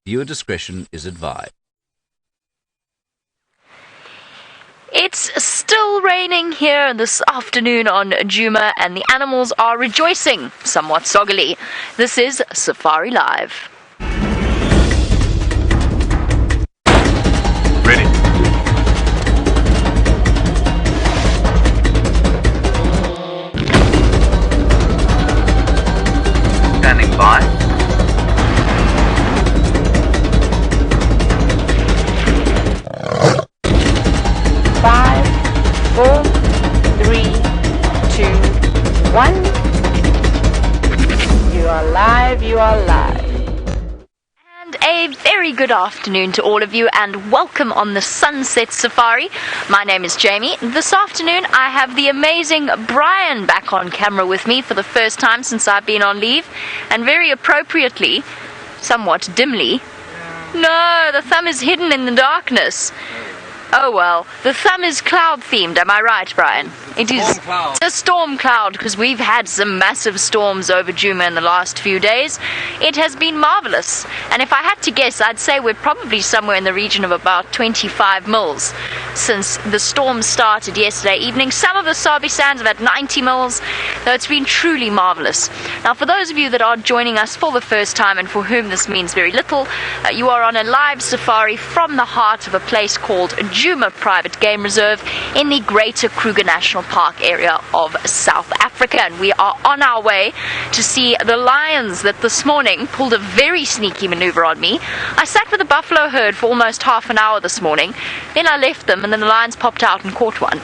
Viewer discretion is advised. It's still raining here this afternoon on Djuma, and the animals are rejoicing, somewhat soggily. This is Safari Live. Ready. Standing by. 5, 4, 3, 2, 1. You are live, you are live. And a very good afternoon to all of you, and welcome on the Sunset Safari. My name is Jamie. This afternoon I have the amazing Brian back on camera with me for the first time since I've been on leave, and very appropriately, somewhat dimly. No, the thumb is hidden in the darkness. Oh well, the thumb is cloud-themed, am I right, Brian? It is a storm cloud, because we've had some massive storms over Djuma in the last few days. It has been marvellous, and if I had to guess, I'd say we're probably somewhere in the region of about 25 mils since the storm started yesterday evening. Some of the Sabi Sands have had 90 mils, though it's been truly marvellous. Now, for those of you that are joining us for the first time and for whom this means very little, you are on a live safari from the heart of a place called Djuma Private Game Reserve in the Greater Kruger National Park area of South Africa, and we are on our way to see the lions that this morning pulled a very sneaky maneuver on me. I sat with a buffalo herd for almost half an hour this morning, then I left them, and then the lions popped out and caught one.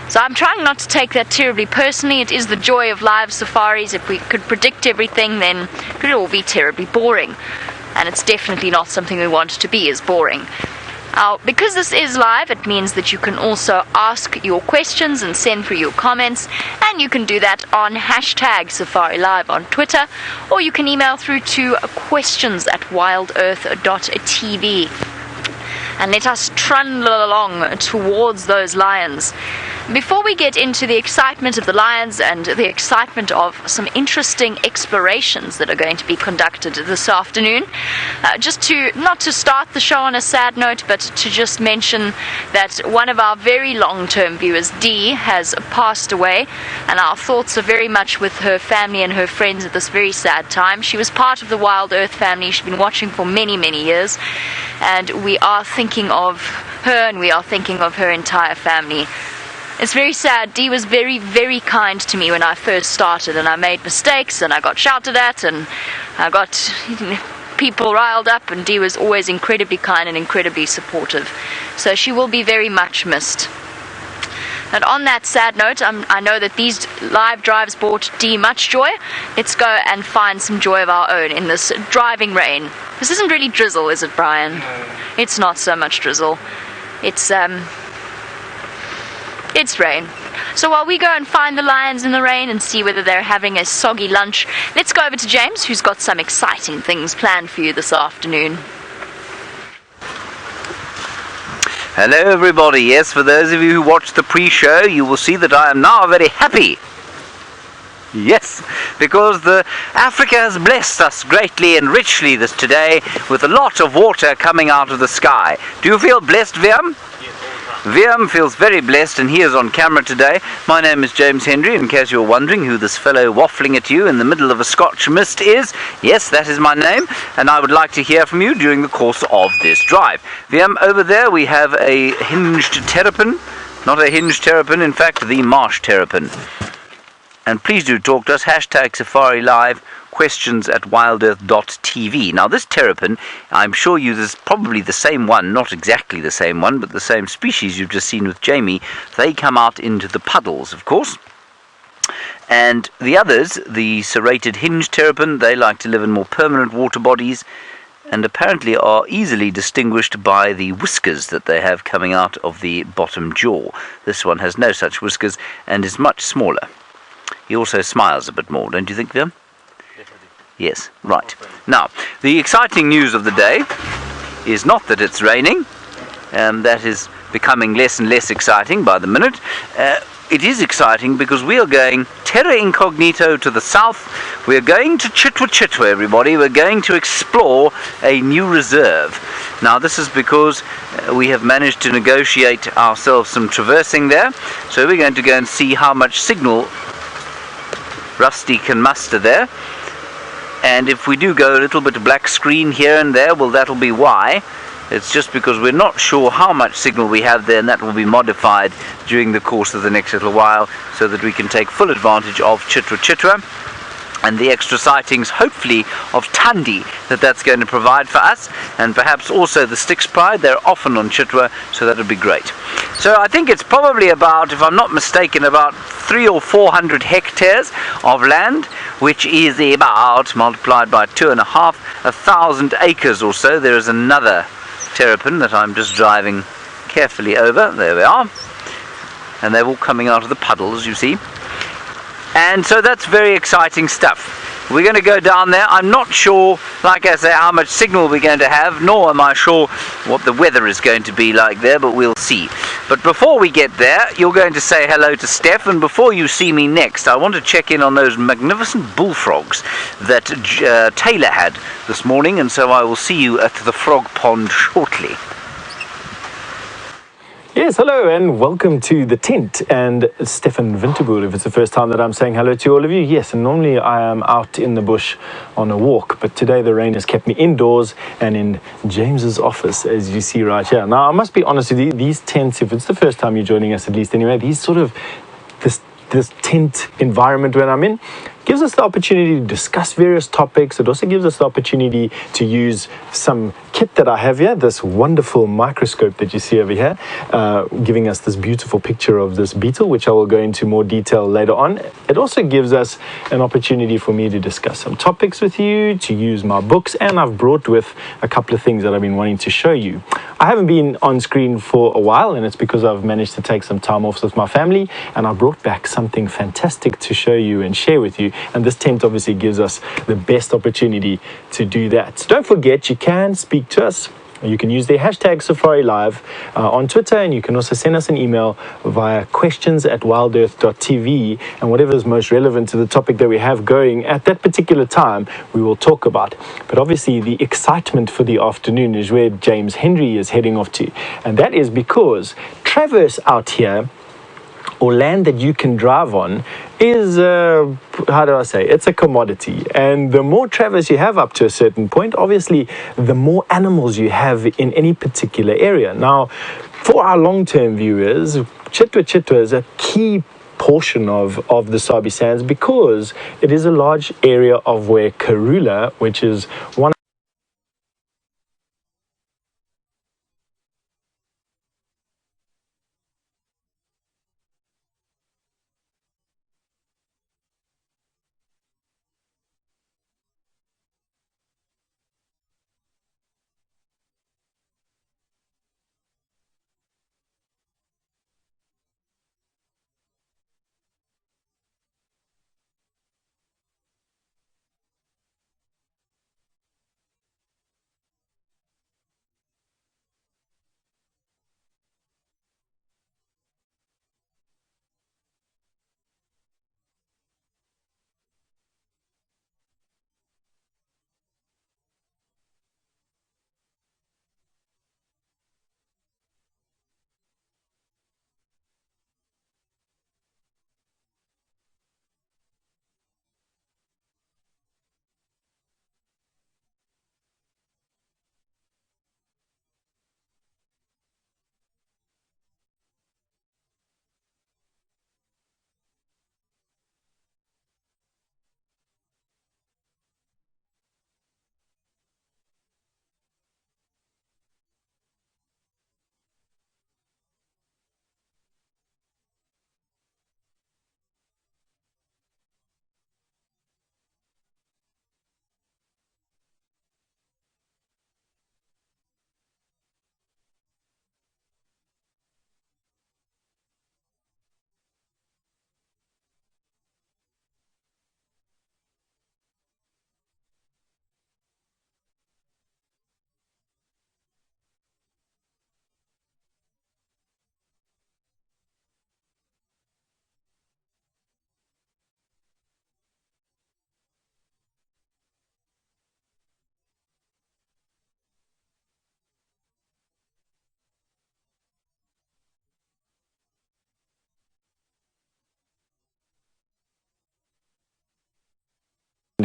So I'm trying not to take that terribly personally. It is the joy of live safaris. If we could predict everything, then it would all be terribly boring, and it's definitely not something we want to be, is boring. Because this is live, it means that you can also ask your questions and send through your comments, and you can do that on hashtag Safari Live on Twitter, or you can email through to questions@WildEarthTV. And let us trundle along towards those lions. Before we get into the excitement of the lions and the excitement of some interesting explorations that are going to be conducted this afternoon, not to start the show on a sad note, but to just mention that one of our very long-term viewers, Dee, has passed away, and our thoughts are very much with her family and her friends at this very sad time. She was part of the Wild Earth family. She's been watching for many, many years, and we are thinking of her, and we are thinking of her entire family. It's very sad. Dee was very, very kind to me when I first started, and I made mistakes, and I got shouted at, and I got people riled up, and Dee was always incredibly kind and incredibly supportive. So she will be very much missed. And on that sad note, I know that these live drives brought Dee much joy. Let's go and find some joy of our own in this driving rain. This isn't really drizzle, is it, Brian? It's not so much drizzle. It's rain. So while we go and find the lions in the rain and see whether they're having a soggy lunch, let's go over to James, who's got some exciting things planned for you this afternoon. Hello everybody. Yes, for those of you who watched the pre-show, you will see that I am now very happy. Yes, because Africa has blessed us greatly and richly today with a lot of water coming out of the sky. Do you feel blessed, Viam? Viam feels very blessed, and he is on camera today. My name is James Hendry, in case you're wondering who this fellow waffling at you in the middle of a Scotch mist is. Yes, that is my name, and I would like to hear from you during the course of this drive. Viam, over there we have a hinged terrapin. Not a hinged terrapin, in fact, the marsh terrapin. And please do talk to us, hashtag Safari Live, questions@WildEarth.TV. Now this terrapin, I'm sure this is probably the same one, not exactly the same one, but the same species you've just seen with Jamie. They come out into the puddles, of course. And the others, the serrated hinged terrapin, they like to live in more permanent water bodies, and apparently are easily distinguished by the whiskers that they have coming out of the bottom jaw. This one has no such whiskers and is much smaller. He also smiles a bit more, don't you think, Viam? Yes, right. Now, the exciting news of the day is not that it's raining, that is becoming less and less exciting by the minute. it is exciting because we are going terra incognito to the south. We're going to Chitwa, everybody. We're going to explore a new reserve. Now, this is because we have managed to negotiate ourselves some traversing there. So we're going to go and see how much signal Rusty can muster there. And if we do go a little bit of black screen here and there, well, that'll be why. It's just because we're not sure how much signal we have there, and that will be modified during the course of the next little while so that we can take full advantage of Chitwa and the extra sightings, hopefully, of Tandi that's going to provide for us, and perhaps also the Styx Pride. They're often on Chitwa, so that would be great. So I think it's probably about, if I'm not mistaken, about 300 or 400 hectares of land, which is about, multiplied by 1,500 acres or so. There is another Terrapin that I'm just driving carefully over. There we are. And they're all coming out of the puddles, you see. And so that's very exciting stuff. We're going to go down there. I'm not sure, like I say, how much signal we're going to have, nor am I sure what the weather is going to be like there, but we'll see. But before we get there, you're going to say hello to Stef, and before you see me next, I want to check in on those magnificent bullfrogs that Taylor had this morning, and so I will see you at the frog pond shortly. Yes, hello and welcome to the tent, and Stefan Winterboer, if it's the first time that I'm saying hello to all of you. Yes, and normally I am out in the bush on a walk, but today the rain has kept me indoors and in James's office, as you see right here. Now, I must be honest with you, these tents, if it's the first time you're joining us at least anyway, these sort of, this tent environment when I'm in, gives us the opportunity to discuss various topics. It also gives us the opportunity to use some kit that I have here, this wonderful microscope that you see over here, giving us this beautiful picture of this beetle, which I will go into more detail later on. It also gives us an opportunity for me to discuss some topics with you, to use my books, and I've brought with a couple of things that I've been wanting to show you. I haven't been on screen for a while, and it's because I've managed to take some time off with my family, and I brought back something fantastic to show you and share with you. And this tent obviously gives us the best opportunity to do that. So don't forget, you can speak to us. You can use the hashtag Safari Live on Twitter, and you can also send us an email via questions@WildEarthTV, and whatever is most relevant to the topic that we have going at that particular time, we will talk about. But obviously the excitement for the afternoon is where James Henry is heading off to, and that is because traverse out here, or land that you can drive on, is, how do I say, it's a commodity. And the more traverse you have up to a certain point, obviously, the more animals you have in any particular area. Now, for our long-term viewers, Chitwa is a key portion of the Sabi Sands because it is a large area of where Karula, which is one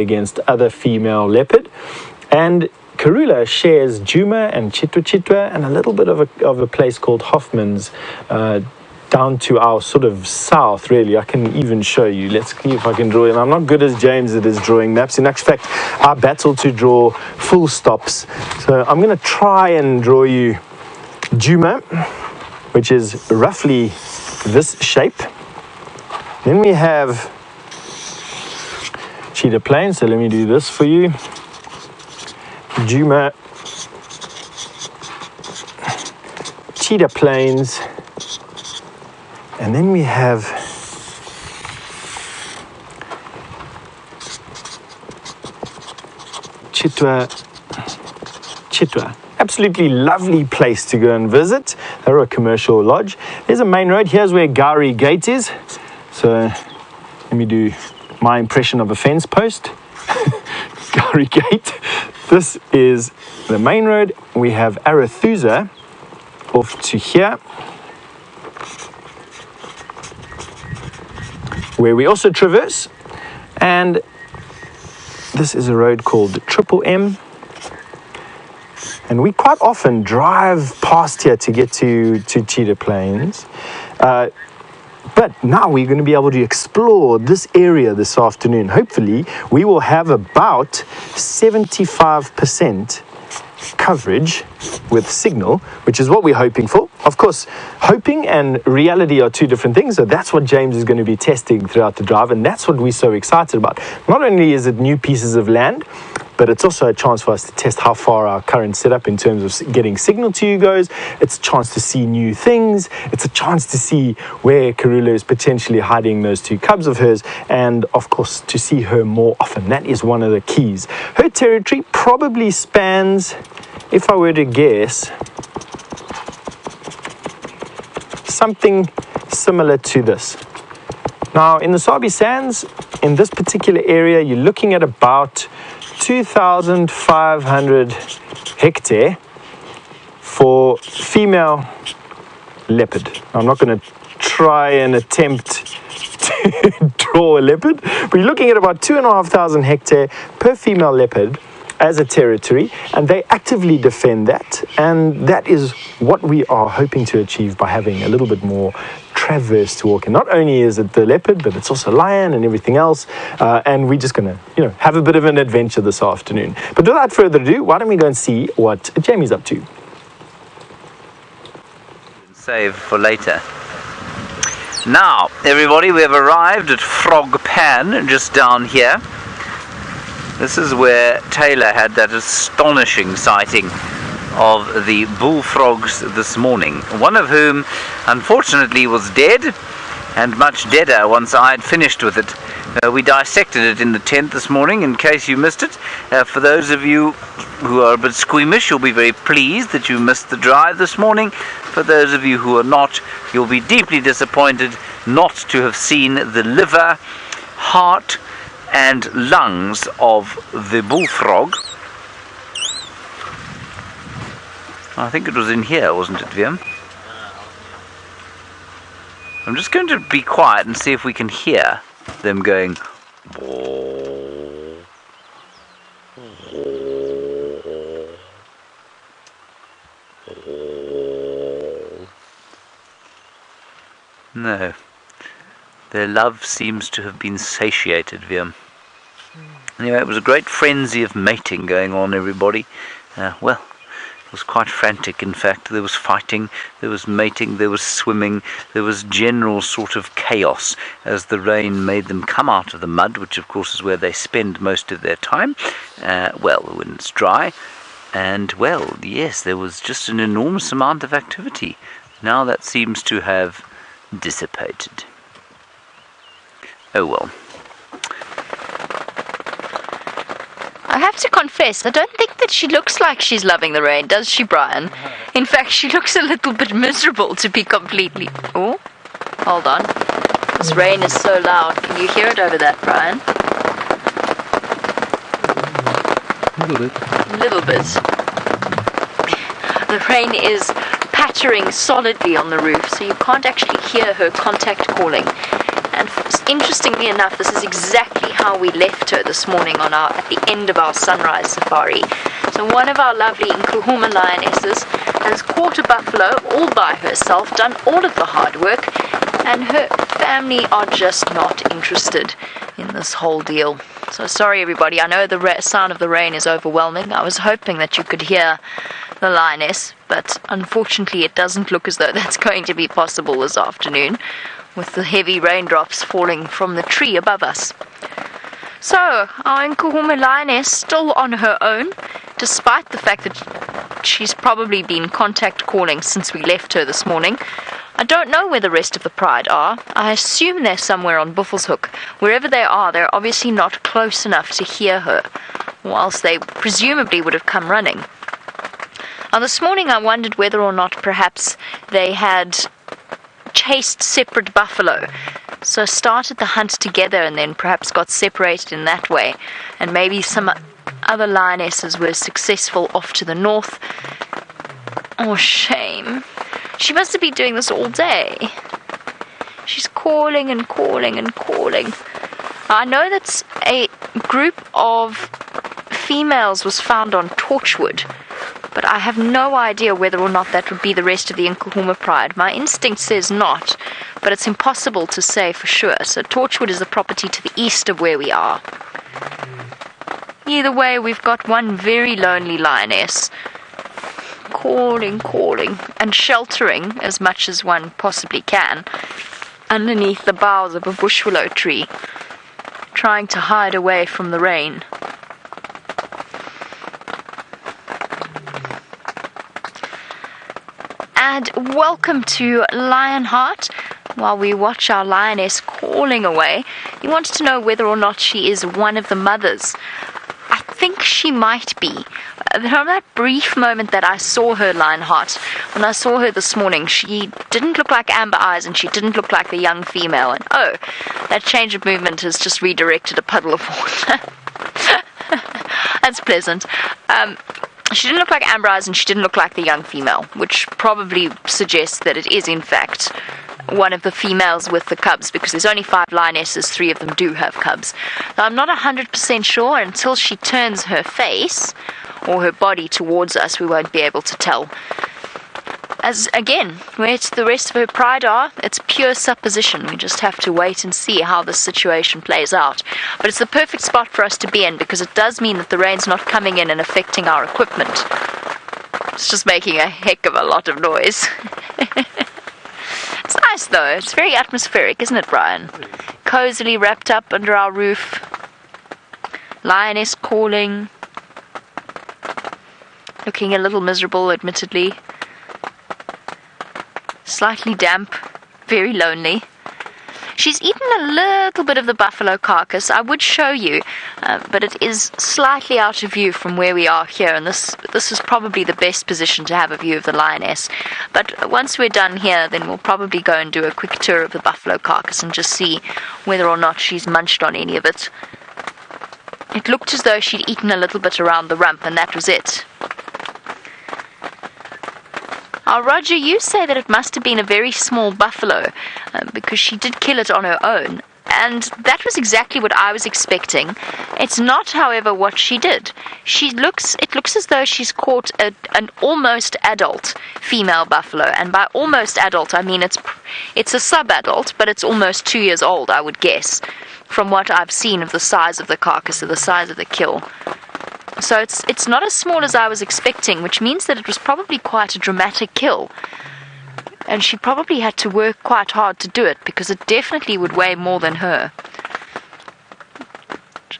against other female leopard. And Karula shares Djuma and Cheetah and a little bit of a place called Hoffman's down to our sort of south, really. I can even show you. Let's see if I can draw it. I'm not good as James at his drawing maps. In actual fact, I battle to draw full stops. So I'm going to try and draw you Djuma, which is roughly this shape. Then we have Cheetah Plain. So let me do this for you. Djuma, Cheetah Plains, and then we have Cheetah. Absolutely lovely place to go and visit. They're a commercial lodge. There's a main road. Here's where Gowrie Gate is. So let me do my impression of a fence post. Gowrie Gate. This is the main road. We have Arathusa off to here, where we also traverse. And this is a road called Triple M. And we quite often drive past here to get to Cheetah Plains. But now we're going to be able to explore this area this afternoon. Hopefully, we will have about 75% coverage with signal, which is what we're hoping for. Of course, hoping and reality are two different things, so that's what James is going to be testing throughout the drive, and that's what we're so excited about. Not only is it new pieces of land, but it's also a chance for us to test how far our current setup in terms of getting signal to you goes. It's a chance to see new things. It's a chance to see where Karula is potentially hiding those two cubs of hers, and of course to see her more often. That is one of the keys. Her territory probably spans, if I were to guess, something similar to this. Now in the Sabi Sands, in this particular area, you're looking at about 2,500 hectare for female leopard. I'm not going to try and attempt to draw a leopard, but you're looking at about 2,500 hectare per female leopard as a territory, and they actively defend that, and that is what we are hoping to achieve by having a little bit more traverse to walk in. Not only is it the leopard, but it's also lion and everything else, and we're just gonna have a bit of an adventure this afternoon. But without further ado, why don't we go and see what Jamie's up to. Save for later. Now everybody, we have arrived at Frog Pan, just down here. This is where Taylor had that astonishing sighting of the bullfrogs this morning, one of whom unfortunately was dead, and much deader once I had finished with it. We dissected it in the tent this morning, in case you missed it. For those of you who are a bit squeamish, you'll be very pleased that you missed the drive this morning. For those of you who are not, you'll be deeply disappointed not to have seen the liver, heart and lungs of the bullfrog. I think it was in here, wasn't it, Viam? I'm just going to be quiet and see if we can hear them going. No. Their love seems to have been satiated, Viam. Anyway, it was a great frenzy of mating going on, everybody. Well, it was quite frantic, in fact. There was fighting, there was mating, there was swimming, there was general sort of chaos as the rain made them come out of the mud, which of course is where they spend most of their time, well, when it's dry. And, well, yes, there was just an enormous amount of activity. Now that seems to have dissipated. Oh well. I have to confess, I don't think that she looks like she's loving the rain, does she, Brian? In fact, she looks a little bit miserable, to be completely... Oh, hold on. This rain is so loud. Can you hear it over that, Brian? A little bit. The rain is pattering solidly on the roof, so you can't actually hear her contact calling. And interestingly enough, this is exactly how we left her this morning at the end of our sunrise safari. So one of our lovely Nkuhuma Lionesses has caught a buffalo all by herself, done all of the hard work, and her family are just not interested in this whole deal. So sorry everybody, I know the sound of the rain is overwhelming. I was hoping that you could hear the lioness, but unfortunately it doesn't look as though that's going to be possible this afternoon, with the heavy raindrops falling from the tree above us. So, our Nkuhuma Lioness still on her own, despite the fact that she's probably been contact calling since we left her this morning. I don't know where the rest of the pride are. I assume they're somewhere on Buffelshoek. Wherever they are, they're obviously not close enough to hear her, whilst they presumably would have come running. Now, this morning I wondered whether or not perhaps they had chased separate buffalo, so started the hunt together and then perhaps got separated in that way, and maybe some other lionesses were successful off to the north. Oh, shame. She must have been doing this all day. She's calling and calling and calling. I know that a group of females was found on Torchwood, but I have no idea whether or not that would be the rest of the Nkuhuma pride. My instinct says not, but it's impossible to say for sure. So Torchwood is the property to the east of where we are. Either way, we've got one very lonely lioness, calling, and sheltering as much as one possibly can underneath the boughs of a bush willow tree, trying to hide away from the rain. And welcome to Lionheart. While we watch our lioness calling away, you wanted to know whether or not she is one of the mothers. I think she might be. From that brief moment that I saw her, Lionheart, when I saw her this morning, she didn't look like Amber Eyes and she didn't look like the young female. And oh, that change of movement has just redirected a puddle of water. That's pleasant. She didn't look like Amber Eyes and she didn't look like the young female, which probably suggests that it is in fact one of the females with the cubs, because there's only 5 lionesses, 3 of them do have cubs. Now, I'm not 100% sure. Until she turns her face or her body towards us, we won't be able to tell. As again, where the rest of her pride are, it's pure supposition. We just have to wait and see how this situation plays out. But it's the perfect spot for us to be in, because it does mean that the rain's not coming in and affecting our equipment. It's just making a heck of a lot of noise. It's nice though. It's very atmospheric, isn't it, Brian? Cozily wrapped up under our roof. Lioness calling. Looking a little miserable, admittedly. Slightly damp. Very lonely. She's eaten a little bit of the buffalo carcass. I would show you, but it is slightly out of view from where we are here, and this is probably the best position to have a view of the lioness. But once we're done here, then we'll probably go and do a quick tour of the buffalo carcass and just see whether or not she's munched on any of it. It looked as though she'd eaten a little bit around the rump, and that was it. Roger, you say that it must have been a very small buffalo, because she did kill it on her own, and that was exactly what I was expecting. It's not, however, what she did. It looks as though she's caught an almost adult female buffalo, and by almost adult I mean it's a sub-adult, but it's almost 2 years old, I would guess, from what I've seen of the size of the carcass, or the size of the kill. So it's not as small as I was expecting, which means that it was probably quite a dramatic kill. And she probably had to work quite hard to do it, because it definitely would weigh more than her.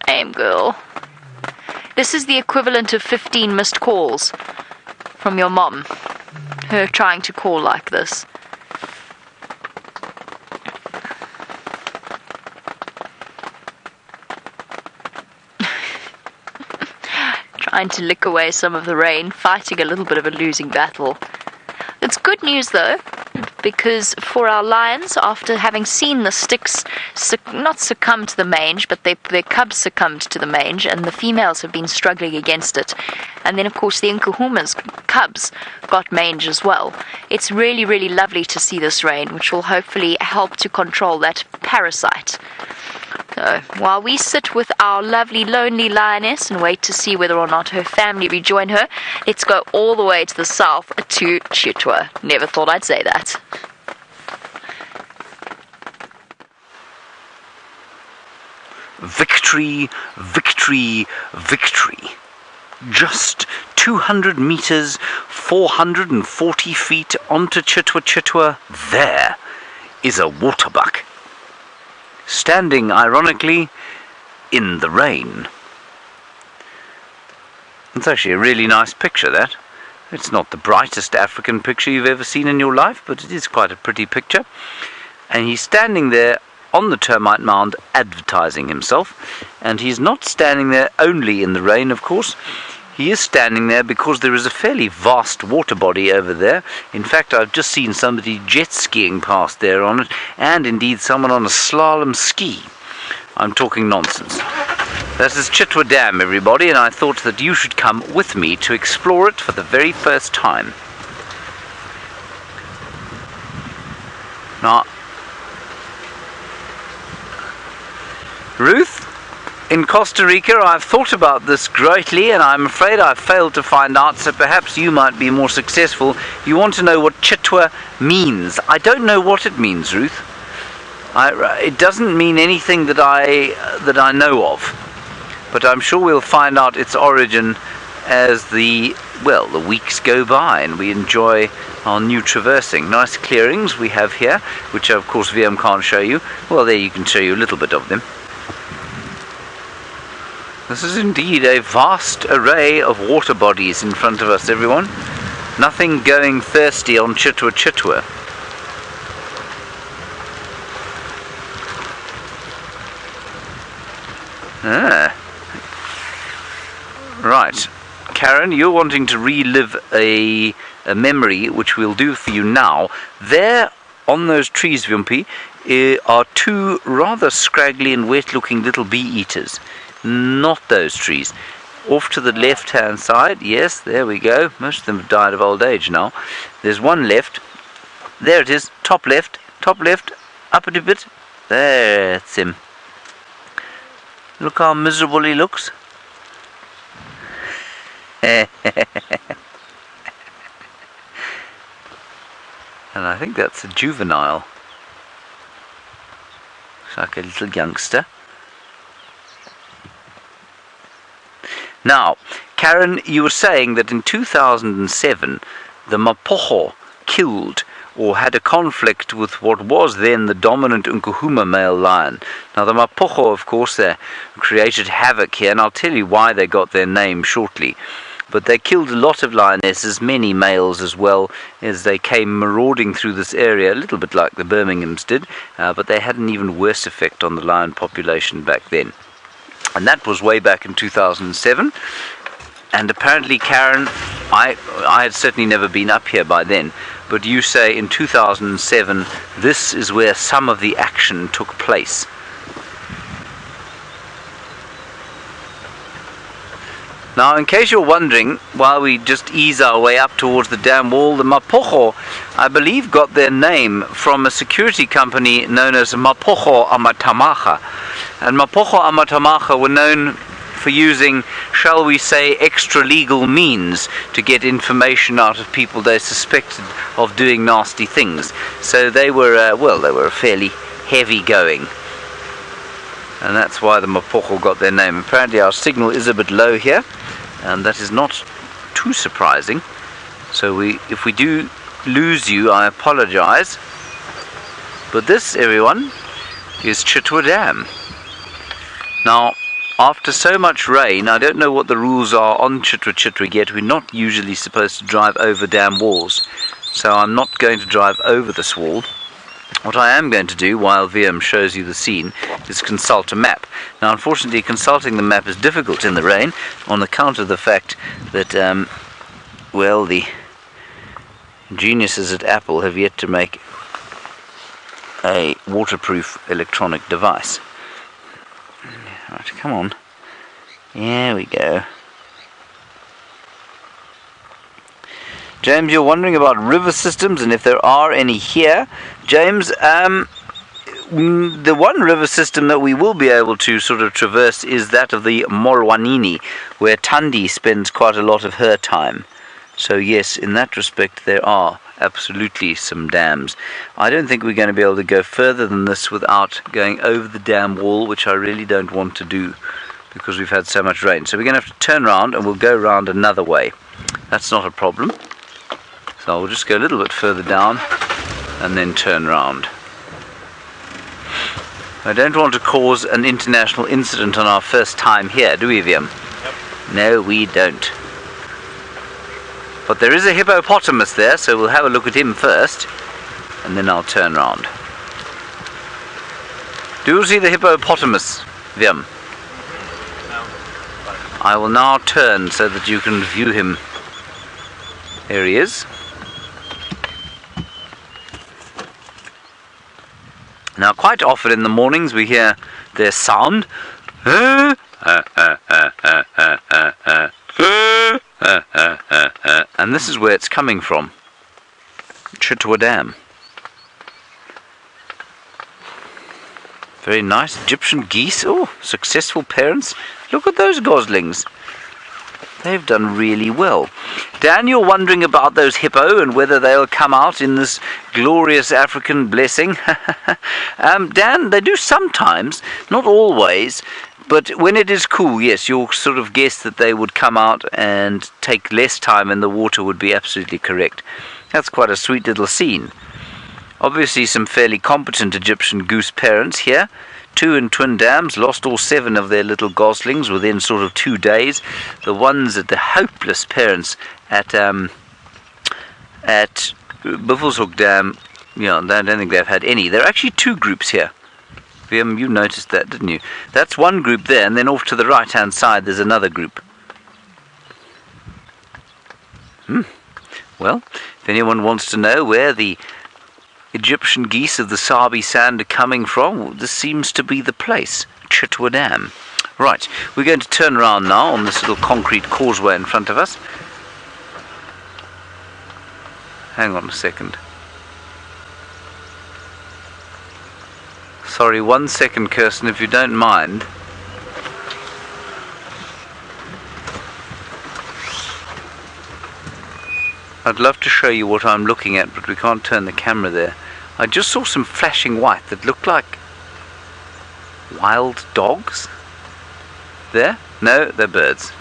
Shame, girl. This is the equivalent of 15 missed calls from your mom. Her trying to call like this. Trying to lick away some of the rain, fighting a little bit of a losing battle. It's good news though, because for our lions, after having seen the sticks not succumb to the mange, but their cubs succumbed to the mange, and the females have been struggling against it, and then of course the Nkuhumas cubs got mange as well. It's really, really lovely to see this rain, which will hopefully help to control that parasite. So, while we sit with our lovely lonely lioness and wait to see whether or not her family rejoin her, let's go all the way to the south to Cheetah. Never thought I'd say that. Victory, victory, victory. Just 200 meters, 440 feet onto Cheetah, there is a waterbuck, standing ironically in the rain. It's actually a really nice picture, that. It's not the brightest African picture you've ever seen in your life, but it is quite a pretty picture. And he's standing there on the termite mound advertising himself, and he's not standing there only in the rain, of course. He is standing there because there is a fairly vast water body over there. In fact, I've just seen somebody jet skiing past there on it, and indeed someone on a slalom ski. I'm talking nonsense. This is Cheetah Dam, everybody, and I thought that you should come with me to explore it for the very first time. Now, Ruth, in Costa Rica, I've thought about this greatly, and I'm afraid I've failed to find out, so perhaps you might be more successful. You want to know what Cheetah means. I don't know what it means, Ruth. It doesn't mean anything that I know of, but I'm sure we'll find out its origin as the weeks go by and we enjoy our new traversing. Nice clearings we have here, which of course VM can't show you. Well, there you can show you a little bit of them. This is indeed a vast array of water bodies in front of us, everyone. Nothing going thirsty on Cheetah. Right. Karen, you're wanting to relive a memory, which we'll do for you now. There, on those trees, Vyumpi, are two rather scraggly and wet-looking little bee-eaters. Not those trees. Off to the left-hand side, yes, there we go. Most of them have died of old age now. There's one left. There it is, top left, up a bit. That's him. Look how miserable he looks. And I think that's a juvenile. Looks like a little youngster. Now, Karen, you were saying that in 2007, the Mapocho killed or had a conflict with what was then the dominant Nkuhuma male lion. Now, the Mapocho, of course, created havoc here, and I'll tell you why they got their name shortly. But they killed a lot of lionesses, many males as well, as they came marauding through this area, a little bit like the Birminghams did, but they had an even worse effect on the lion population back then. And that was way back in 2007. And apparently, Karen, I had certainly never been up here by then, but you say in 2007, this is where some of the action took place. Now, in case you're wondering, while we just ease our way up towards the dam wall, the Mapocho, I believe, got their name from a security company known as Mapocho Amatamacha. And Mapocho Amatamacha were known for using, shall we say, extra-legal means to get information out of people they suspected of doing nasty things. So they were, they were fairly heavy-going. And that's why the Mapocho got their name. Apparently our signal is a bit low here, and that is not too surprising. So if we do lose you, I apologize. But this, everyone, is Cheetah Dam. Now, after so much rain, I don't know what the rules are on Cheetah yet. We're not usually supposed to drive over dam walls, so I'm not going to drive over this wall. What I am going to do, while VM shows you the scene, is consult a map. Now, unfortunately, consulting the map is difficult in the rain on account of the fact that, the geniuses at Apple have yet to make a waterproof electronic device. Right, come on. There we go. James, you're wondering about river systems and if there are any here. James, the one river system that we will be able to sort of traverse is that of the Molwanini, where Thandi spends quite a lot of her time. So yes, in that respect there are absolutely some dams. I don't think we're going to be able to go further than this without going over the dam wall, which I really don't want to do because we've had so much rain. So we're going to have to turn around and we'll go around another way. That's not a problem. So I'll just go a little bit further down and then turn around. I don't want to cause an international incident on our first time here, do we, Viam? Yep. No, we don't. But there is a hippopotamus there, so we'll have a look at him first, and then I'll turn around. Do you see the hippopotamus, Viam? I will now turn so that you can view him. There he is. Now, quite often in the mornings we hear their sound. And this is where it's coming from. Cheetah Dam. Very nice. Egyptian geese. Oh, successful parents. Look at those goslings. They've done really well. Dan, you're wondering about those hippo and whether they'll come out in this glorious African blessing. Dan, they do sometimes, not always, but when it is cool, yes, you'll sort of guess that they would come out and take less time in the water would be absolutely correct. That's quite a sweet little scene. Obviously some fairly competent Egyptian goose parents here. 2 in twin dams, lost all 7 of their little goslings within sort of 2 days. The ones at the hopeless parents at Buffelshoek Dam, I don't think they've had any. There are actually 2 groups here. You noticed that, didn't you? That's one group there, and then off to the right-hand side there's another group. Well, if anyone wants to know where the Egyptian geese of the Sabi sand are coming from, this seems to be the place, Cheetah Dam. Right, we're going to turn around now on this little concrete causeway in front of us. Hang on a second. Sorry, 1 second, Kirsten, if you don't mind. I'd love to show you what I'm looking at, but we can't turn the camera there. I just saw some flashing white that looked like wild dogs. There? No, they're birds.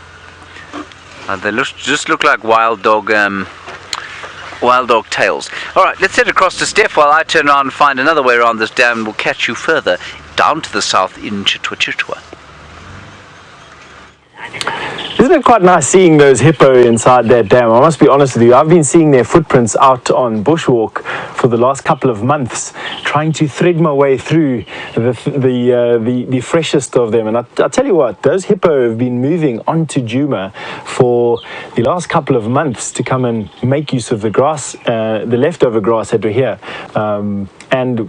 They just look like wild dog tails. Alright, let's head across to Stef while I turn around and find another way around this dam, and we'll catch you further down to the south in Cheetah. Isn't it quite nice seeing those hippo inside that dam? I must be honest with you, I've been seeing their footprints out on bushwalk for the last couple of months, trying to thread my way through the freshest of them. And I'll tell you what, those hippo have been moving onto Djuma for the last couple of months to come and make use of the grass, the leftover grass that we're here. And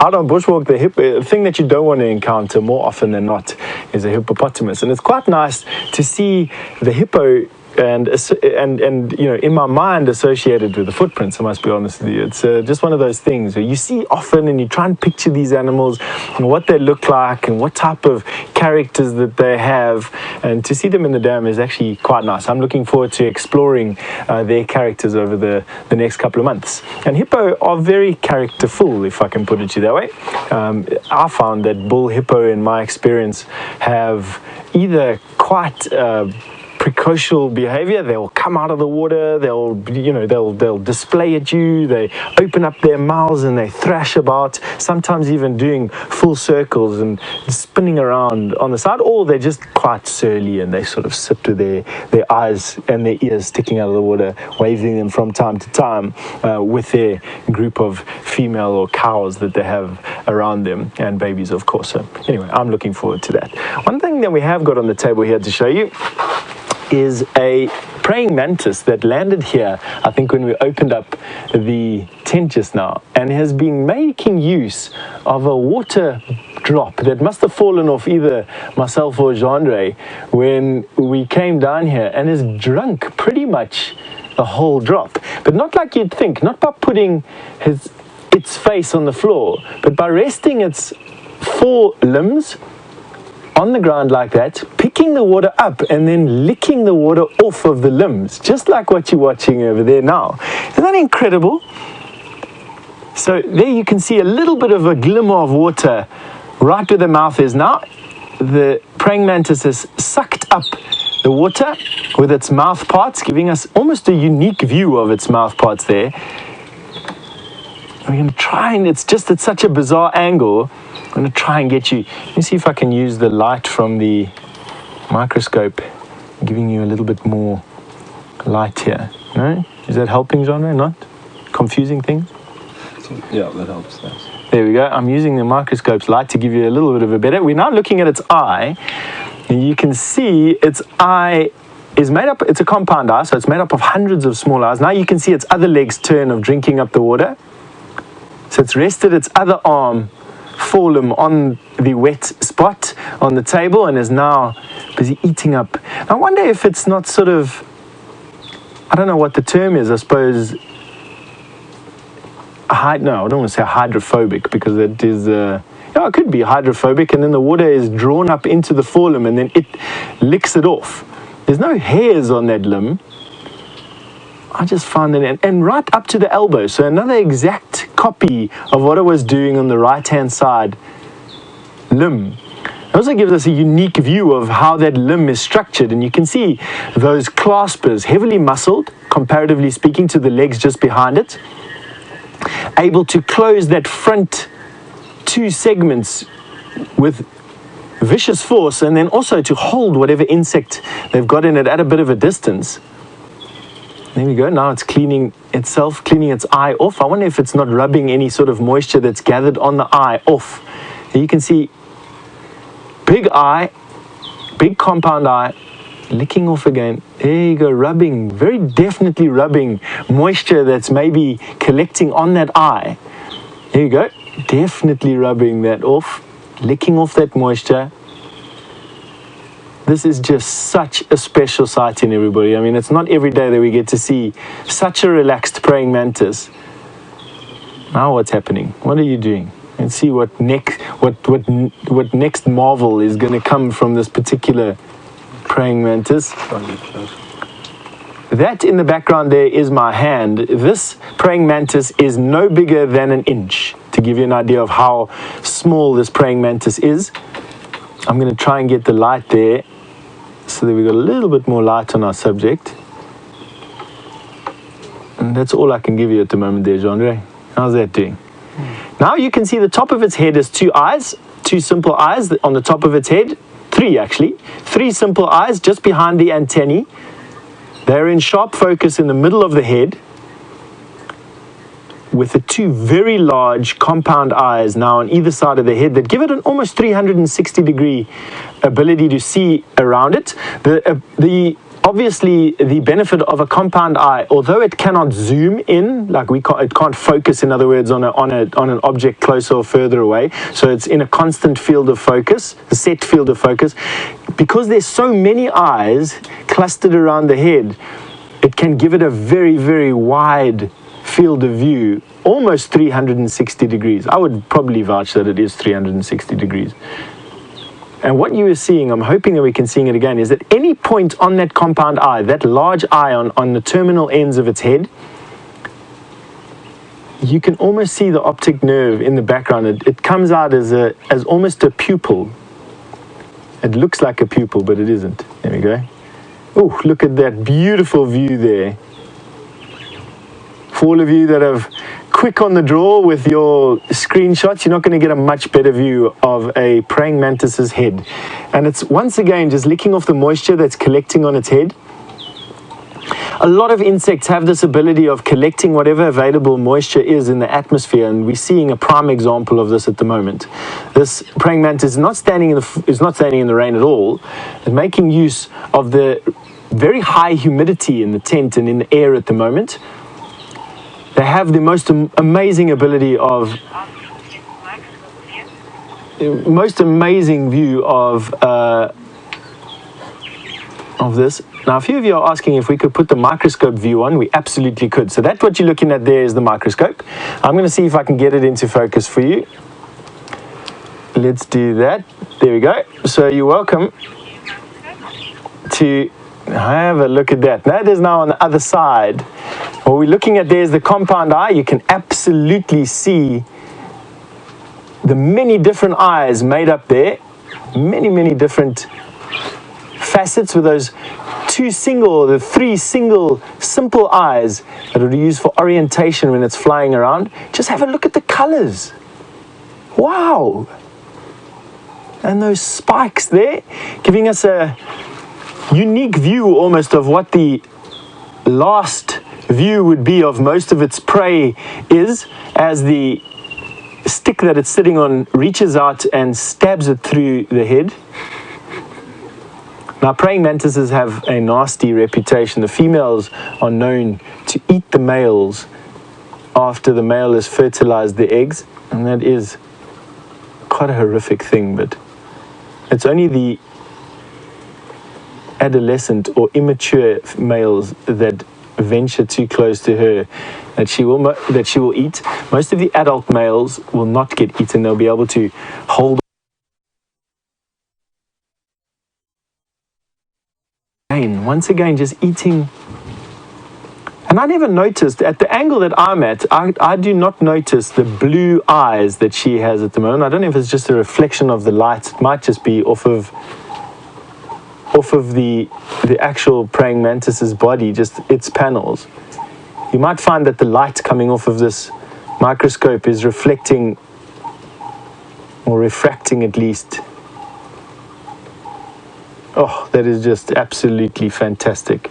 out on bushwalk, the thing that you don't want to encounter more often than not is a hippopotamus. And it's quite nice to see the hippo and in my mind associated with the footprints. I must be honest with you, it's just one of those things where you see often and you try and picture these animals and what they look like and what type of characters that they have, and to see them in the dam is actually quite nice. I'm looking forward to exploring their characters over the next couple of months. And hippo are very characterful, if I can put it to you that way. I found that bull hippo, in my experience, have either quite precocial behavior. They'll come out of the water, they'll display at you, they open up their mouths and they thrash about, sometimes even doing full circles and spinning around on the side, or they're just quite surly and they sort of sit with their eyes and their ears sticking out of the water, waving them from time to time with their group of female or cows that they have around them, and babies, of course. So anyway, I'm looking forward to that. One thing that we have got on the table here to show you is a praying mantis that landed here, I think, when we opened up the tent just now, and has been making use of a water drop that must have fallen off either myself or Jean-Ray when we came down here, and has drunk pretty much the whole drop. but not like you'd think, not by putting its face on the floor, but by resting its 4 limbs on the ground like that, picking the water up and then licking the water off of the limbs, just like what you're watching over there now. Isn't that incredible? So there you can see a little bit of a glimmer of water right where the mouth is now. The praying mantis has sucked up the water with its mouth parts, giving us almost a unique view of its mouth parts there. We're going to try, and it's just at such a bizarre angle. I'm going to try and get you. Let me see if I can use the light from the microscope, giving you a little bit more light here. No? Is that helping, genre? Not? Confusing things? Yeah, that helps. Thanks. There we go. I'm using the microscope's light to give you a little bit of a better. We're now looking at its eye. And you can see its eye is made up, it's a compound eye, so it's made up of hundreds of small eyes. Now you can see its other legs turn of drinking up the water. So it's rested its other arm, forelimb, on the wet spot on the table and is now busy eating up. I wonder if it's not sort of, I don't know what the term is, I suppose, no, I don't want to say hydrophobic, because it is, it could be hydrophobic, and then the water is drawn up into the forelimb and then it licks it off. There's no hairs on that limb. I just found that, and right up to the elbow, so another exact copy of what it was doing on the right-hand side limb. It also gives us a unique view of how that limb is structured, and you can see those claspers, heavily muscled, comparatively speaking, to the legs just behind it, able to close that front 2 segments with vicious force, and then also to hold whatever insect they've got in it at a bit of a distance. There we go. Now it's cleaning itself, cleaning its eye off. I wonder if it's not rubbing any sort of moisture that's gathered on the eye off. And you can see big eye, big compound eye, licking off again. There you go, rubbing, very definitely rubbing moisture that's maybe collecting on that eye. There you go, definitely rubbing that off, licking off that moisture. This is just such a special sighting, everybody. I mean, it's not every day that we get to see such a relaxed praying mantis. Now what's happening? What are you doing? Let's see what next marvel is going to come from this particular praying mantis. That in the background there is my hand. This praying mantis is no bigger than an inch, to give you an idea of how small this praying mantis is. I'm going to try and get the light there so that we've got a little bit more light on our subject. And that's all I can give you at the moment there, Genre. How's that doing? Now you can see the top of its head is 2 eyes, 2 simple eyes on the top of its head. 3 actually. 3 simple eyes just behind the antennae. They're in sharp focus in the middle of the head, with the 2 very large compound eyes now on either side of the head that give it an almost 360-degree ability to see around it. Obviously, the benefit of a compound eye, although it cannot zoom in, like it can't focus, in other words, on an object closer or further away. So it's in a constant field of focus, a set field of focus. Because there's so many eyes clustered around the head, it can give it a very, very wide field of view, almost 360 degrees. I would probably vouch that it is 360 degrees. And what you are seeing, I'm hoping that we can see it again, is at any point on that compound eye, that large eye on the terminal ends of its head, you can almost see the optic nerve in the background. It comes out as almost a pupil. It looks like a pupil, but it isn't. There we go. Oh, look at that beautiful view there. For all of you that have quick on the draw with your screenshots, you're not going to get a much better view of a praying mantis's head. And it's once again just licking off the moisture that's collecting on its head. A lot of insects have this ability of collecting whatever available moisture is in the atmosphere, and we're seeing a prime example of this at the moment. This praying mantis is not standing in the rain at all. It's making use of the very high humidity in the tent and in the air at the moment. They have the most amazing ability of, most amazing view of this. Now, a few of you are asking if we could put the microscope view on. We absolutely could. So that's what you're looking at there is the microscope. I'm going to see if I can get it into focus for you. Let's do that. There we go. So you're welcome to have a look at that. That is now on the other side. What we're looking at there is the compound eye. You can absolutely see the many different eyes made up there. Many different facets with those the three single simple eyes that are used for orientation when it's flying around. Just have a look at the colors. Wow. And those spikes there, giving us a unique view almost of what the last view would be of most of its prey is, as the stick that it's sitting on reaches out and stabs it through the head. Now, praying mantises have a nasty reputation. The females are known to eat the males after the male has fertilized the eggs, and that is quite a horrific thing, but it's only the adolescent or immature males that venture too close to her that she will eat. Most of the adult males will not get eaten. They'll be able to hold once again just eating. And I never noticed, at the angle that I'm at, I do not notice the blue eyes that she has at the moment. I don't know if it's just a reflection of the light. It might just be off of the actual praying mantis's body, just its panels. You might find that the light coming off of this microscope is reflecting, or refracting at least. Oh, that is just absolutely fantastic.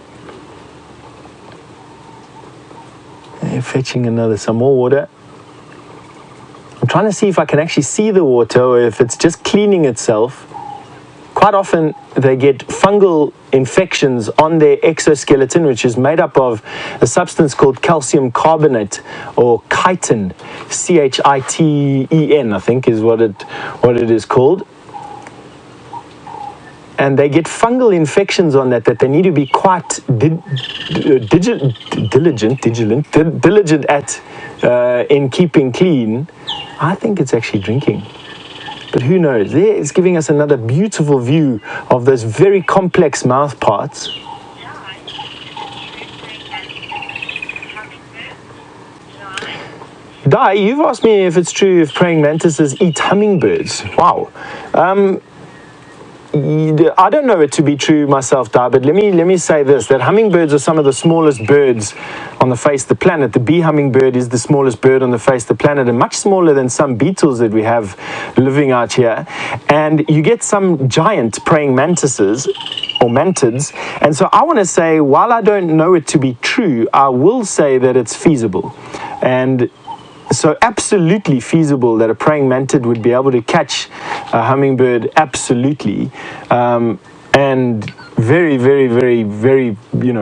Fetching some more water. I'm trying to see if I can actually see the water or if it's just cleaning itself. Quite often they get fungal infections on their exoskeleton, which is made up of a substance called calcium carbonate, or chitin, CHITEN, I think is what it is called. And they get fungal infections on that they need to be quite diligent at in keeping clean. I think it's actually drinking. But who knows? There it's giving us another beautiful view of those very complex mouth parts. Di, you've asked me if it's true if praying mantises eat hummingbirds. Wow. I don't know it to be true myself, Di, but let me say this, that hummingbirds are some of the smallest birds on the face of the planet. The bee hummingbird is the smallest bird on the face of the planet, and much smaller than some beetles that we have living out here. And you get some giant praying mantises, or mantids. And so I want to say, while I don't know it to be true, I will say that it's feasible. And so absolutely feasible that a praying mantid would be able to catch a hummingbird, absolutely, and very, very, very, very,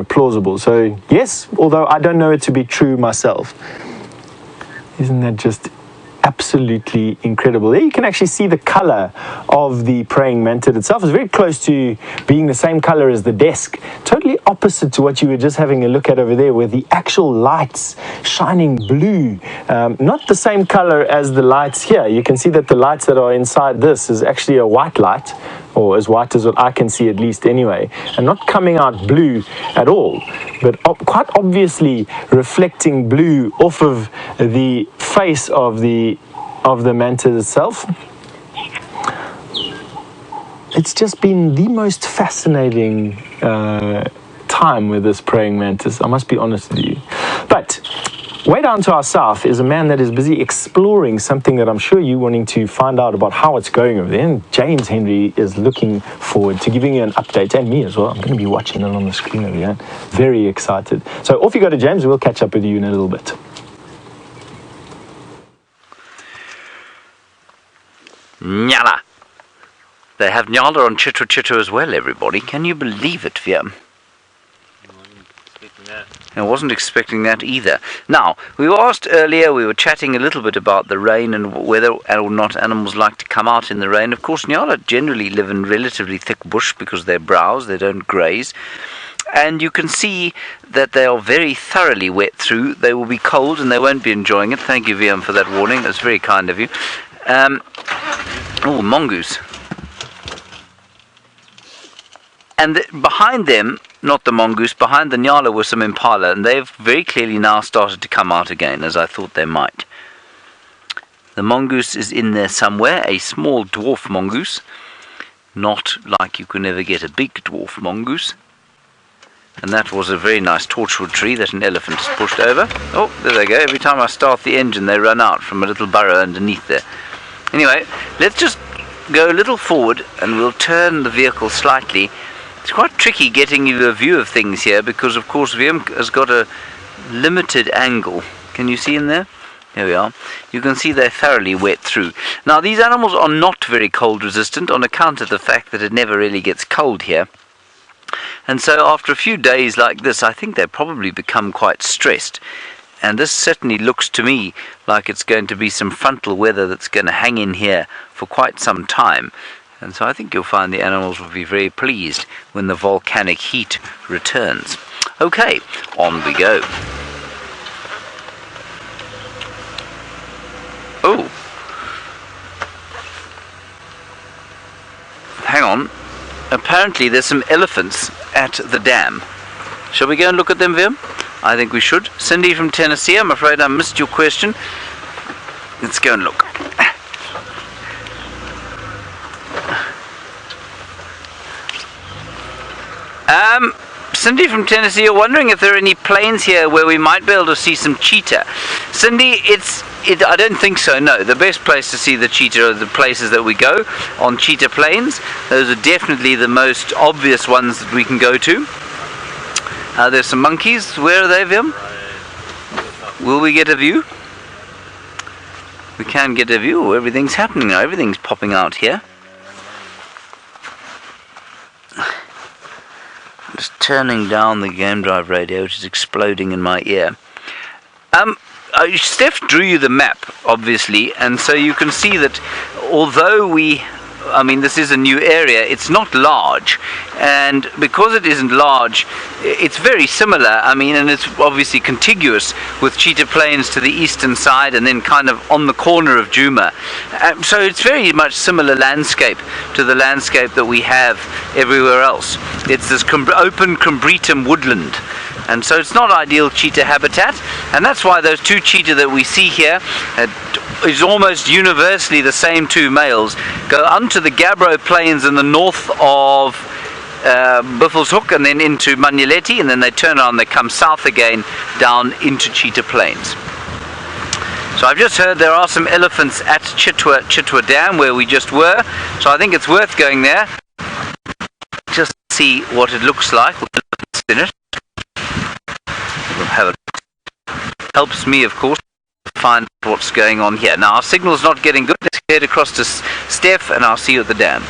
plausible. So yes, although I don't know it to be true myself. Isn't that just absolutely incredible? There you can actually see the color of the praying mantid itself. It's very close to being the same color as the desk, totally opposite to what you were just having a look at over there, where the actual lights shining blue, not the same color as the lights here. You can see that the lights that are inside this is actually a white light, or as white as what I can see at least anyway, and not coming out blue at all, but quite obviously reflecting blue off of the face of the mantid itself. It's just been the most fascinating time with this praying mantis, I must be honest with you. But way down to our south is a man that is busy exploring something that I'm sure you're wanting to find out about how it's going over there. And James Henry is looking forward to giving you an update, and me as well. I'm going to be watching it on the screen over here. Very excited. So off you go to James, and we'll catch up with you in a little bit. Nyala. They have Nyala on Cheetah as well, everybody. Can you believe it, Viam? I wasn't expecting that either. Now, we were asked earlier, we were chatting a little bit about the rain and whether or not animals like to come out in the rain. Of course, Nyala generally live in relatively thick bush because they browse, they don't graze. and you can see that they are very thoroughly wet through. They will be cold and they won't be enjoying it. Thank you, VM, for that warning. That's very kind of you. Oh, mongoose. And behind them, not the mongoose, behind the Nyala was some impala, and they've very clearly now started to come out again, as I thought they might. The mongoose is in there somewhere, a small dwarf mongoose. Not like you can ever get a big dwarf mongoose. And that was a very nice torchwood tree that an elephant has pushed over. Oh, there they go. Every time I start the engine, they run out from a little burrow underneath there. Anyway, let's just go a little forward and we'll turn the vehicle slightly. It's quite tricky getting you a view of things here because, of course, VM has got a limited angle. Can you see in there? There we are. You can see they're thoroughly wet through. Now, these animals are not very cold resistant on account of the fact that it never really gets cold here. And so after a few days like this, I think they probably become quite stressed. And this certainly looks to me like it's going to be some frontal weather that's going to hang in here for quite some time. And so I think you'll find the animals will be very pleased when the volcanic heat returns. Okay, on we go. Oh, hang on. Apparently there's some elephants at the dam. Shall we go and look at them, Vim? I think we should. Cindy from Tennessee, I'm afraid I missed your question. Let's go and look. Cindy from Tennessee, you're wondering if there are any plains here where we might be able to see some cheetah. Cindy, I don't think so, no. The best place to see the cheetah are the places that we go on cheetah plains. Those are definitely the most obvious ones that we can go to. There's some monkeys. Where are they, Vim? Will we get a view? We can get a view. Everything's happening now. Everything's popping out here. I'm just turning down the game drive radio, which is exploding in my ear. Stef drew you the map, obviously, and so you can see that although this is a new area, it's not large, and because it isn't large, it's very similar, and it's obviously contiguous with Cheetah Plains to the eastern side and then kind of on the corner of Djuma. So it's very much similar landscape to the landscape that we have everywhere else. It's this open Combretum woodland. And so it's not ideal cheetah habitat, and that's why those two cheetah that we see here is almost universally the same two males go onto the Gabbro Plains in the north of Buffelshoek and then into Manyeleti, and then they turn around, they come south again down into Cheetah Plains. So I've just heard there are some elephants at Chitwa Dam where we just were, so I think it's worth going there just to see what it looks like with elephants in it. Have it. Helps me, of course, find what's going on here. Now, our signal's not getting good. Let's head across to Stef, and I'll see you at the dam.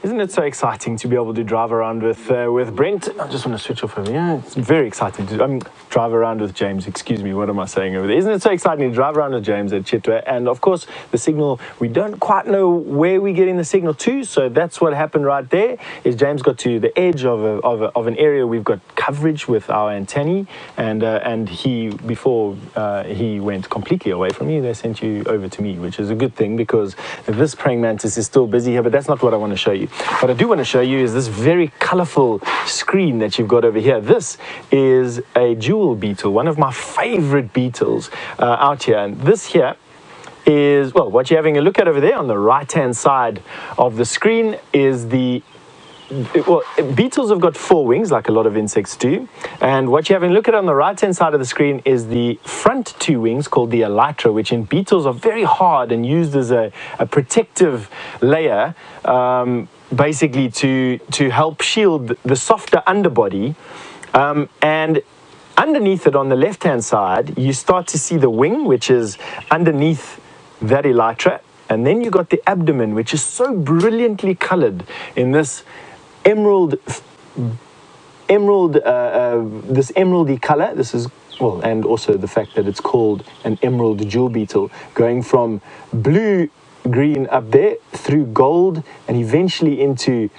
Isn't it so exciting to be able to drive around with Brent? I just want to switch off over here. It's very exciting to drive around with James. Excuse me, what am I saying over there? Isn't it so exciting to drive around with James at Chitwa? And of course, the signal, we don't quite know where we're getting the signal to, so that's what happened right there, is James got to the edge of an area we've got coverage with our antennae, and before he went completely away from you, they sent you over to me, which is a good thing, because this praying mantis is still busy here, but that's not what I want to show you. What I do want to show you is this very colorful screen that you've got over here. This is a jewel beetle, one of my favorite beetles out here. And this here is, well, what you're having a look at over there on the right-hand side of the screen is beetles have got four wings, like a lot of insects do. And what you're having a look at on the right-hand side of the screen is the front two wings, called the elytra, which in beetles are very hard and used as a protective layer, basically to help shield the softer underbody. And underneath it on the left-hand side, you start to see the wing, which is underneath that elytra. And then you got the abdomen, which is so brilliantly colored in this emeraldy color. This is, well, and also the fact that it's called an emerald jewel beetle, going from blue green up there through gold and eventually into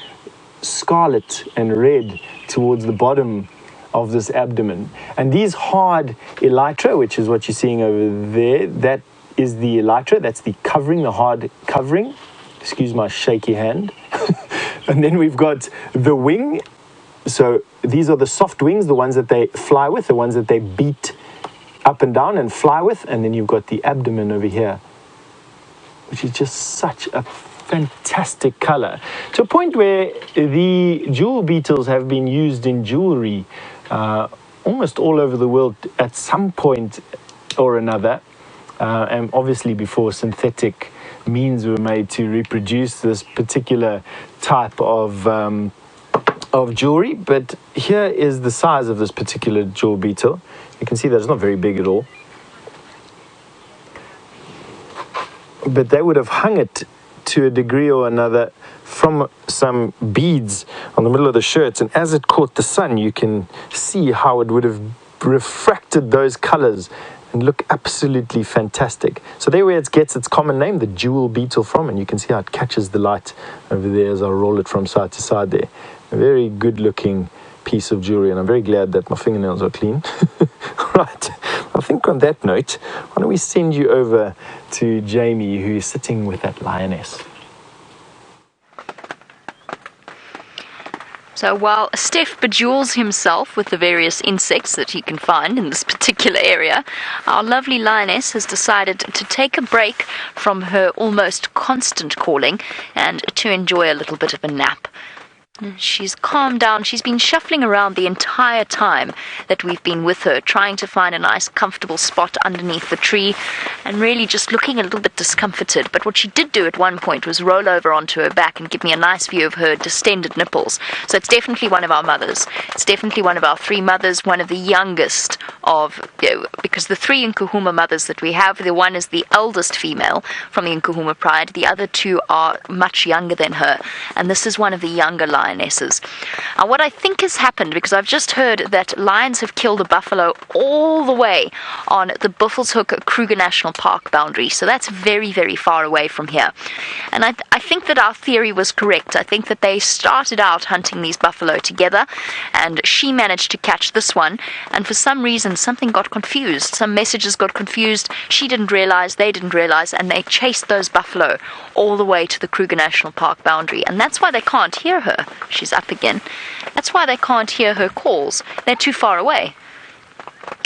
scarlet and red towards the bottom of this abdomen. And these hard elytra, which is what you're seeing over there, that is the elytra, that's the covering, the hard covering. Excuse my shaky hand. And then we've got the wing. So these are the soft wings, the ones that they fly with, the ones that they beat up and down and fly with. And then you've got the abdomen over here, which is just such a fantastic color, to a point where the jewel beetles have been used in jewelry almost all over the world at some point or another, and obviously before synthetic means were made to reproduce this particular type of jewelry. But here is the size of this particular jewel beetle. You can see that it's not very big at all, but they would have hung it to a degree or another from some beads on the middle of the shirts, and as it caught the sun, you can see how it would have refracted those colors and look absolutely fantastic. So there where it gets its common name, the jewel beetle, from, and you can see how it catches the light over there as I roll it from side to side there. A very good looking piece of jewelry, and I'm very glad that my fingernails are clean. Right, I think on that note, why don't we send you over to Jamie, who is sitting with that lioness. So while Stef bejewels himself with the various insects that he can find in this particular area, our lovely lioness has decided to take a break from her almost constant calling and to enjoy a little bit of a nap. She's calmed down. She's been shuffling around the entire time that we've been with her, trying to find a nice comfortable spot underneath the tree and really just looking a little bit discomforted. But what she did do at one point was roll over onto her back and give me a nice view of her distended nipples. So it's definitely one of our mothers. It's definitely one of our three mothers, one of the youngest of, because the three Nkuhuma mothers that we have, the one is the eldest female from the Nkuhuma pride, the other two are much younger than her, and this is one of the younger lionesses. What I think has happened, because I've just heard that lions have killed a buffalo all the way on the Buffelshoek Kruger National Park boundary, so that's very, very far away from here. And I think that our theory was correct. I think that they started out hunting these buffalo together, and she managed to catch this one, and for some reason something got confused. Some messages got confused. She didn't realize, they didn't realize, and they chased those buffalo all the way to the Kruger National Park boundary, and that's why they can't hear her. She's up again. That's why they can't hear her calls. They're too far away.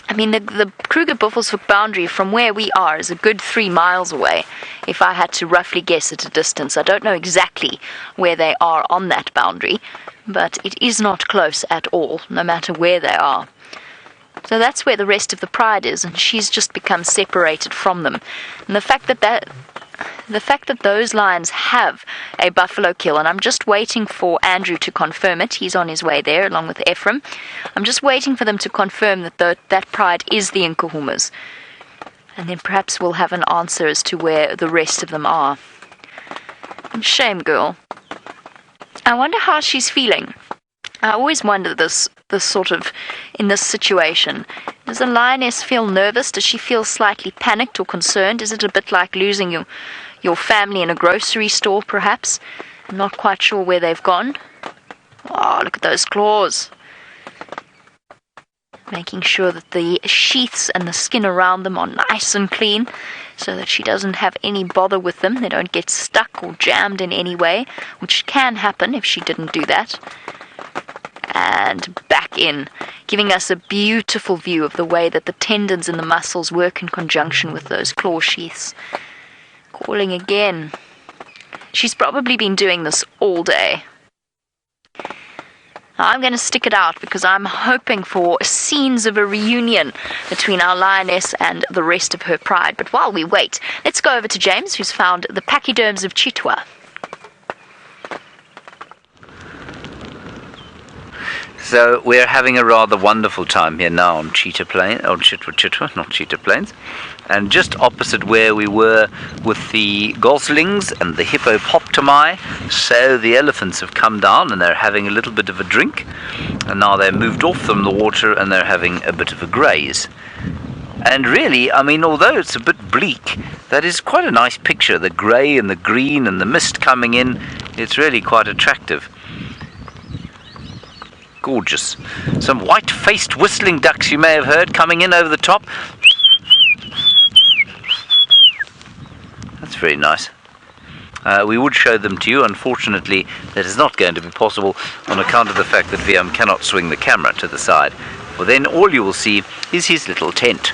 I mean, the Kruger Buffelshoek boundary from where we are is a good 3 miles away, if I had to roughly guess at a distance. I don't know exactly where they are on that boundary, but it is not close at all, no matter where they are. So that's where the rest of the pride is, and she's just become separated from them. And the fact that those lions have a buffalo kill, and I'm just waiting for Andrew to confirm it. He's on his way there along with Ephraim. I'm just waiting for them to confirm that that pride is the Nkuhumas, and then perhaps we'll have an answer as to where the rest of them are. Shame, girl. I wonder how she's feeling. I always wonder this sort of, in this situation. Does a lioness feel nervous? Does she feel slightly panicked or concerned? Is it a bit like losing your family in a grocery store, perhaps? I'm not quite sure where they've gone. Oh, look at those claws. Making sure that the sheaths and the skin around them are nice and clean, so that she doesn't have any bother with them. They don't get stuck or jammed in any way, which can happen if she didn't do that. And back in, giving us a beautiful view of the way that the tendons and the muscles work in conjunction with those claw sheaths. Calling again. She's probably been doing this all day. Now, I'm going to stick it out because I'm hoping for scenes of a reunion between our lioness and the rest of her pride. But while we wait, let's go over to James, who's found the pachyderms of Cheetah. So we're having a rather wonderful time here now on Cheetah Plains, on Chitwa, not Cheetah Plains, and just opposite where we were with the Goslings and the hippopotami. So the elephants have come down and they're having a little bit of a drink, and now they're moved off from the water and they're having a bit of a graze. And really, I mean, although it's a bit bleak, that is quite a nice picture. The grey and the green and the mist coming in, it's really quite attractive. Gorgeous. Some white-faced whistling ducks you may have heard coming in over the top. That's very nice. We would show them to you. Unfortunately, that is not going to be possible on account of the fact that Viam cannot swing the camera to the side. For then all you will see is his little tent.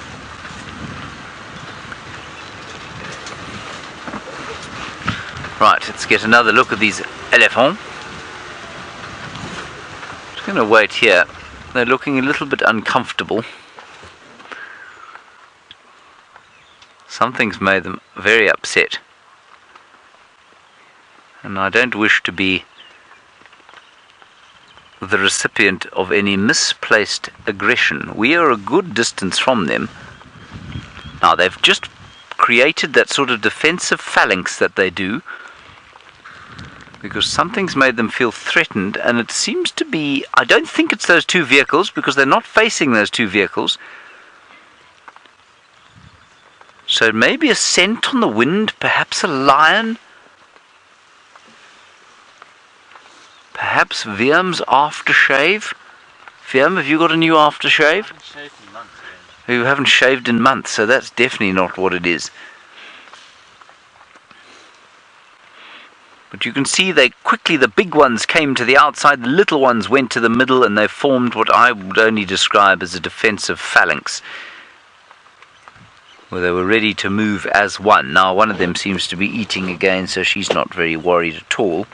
Right, let's get another look at these elephants. Just going to wait here. They're looking a little bit uncomfortable. Something's made them very upset. And I don't wish to be the recipient of any misplaced aggression. We are a good distance from them. Now, they've just created that sort of defensive phalanx that they do, because something's made them feel threatened, and it seems to be, I don't think it's those two vehicles, because they're not facing those two vehicles. So it may be a scent on the wind, perhaps a lion, perhaps Viam's aftershave. Viam, have you got a new aftershave? I haven't shaved in months. You haven't shaved in months, so that's definitely not what it is. But you can see they quickly, the big ones came to the outside, the little ones went to the middle, and they formed what I would only describe as a defensive phalanx, where they were ready to move as one. Now one of them seems to be eating again, so she's not very worried at all.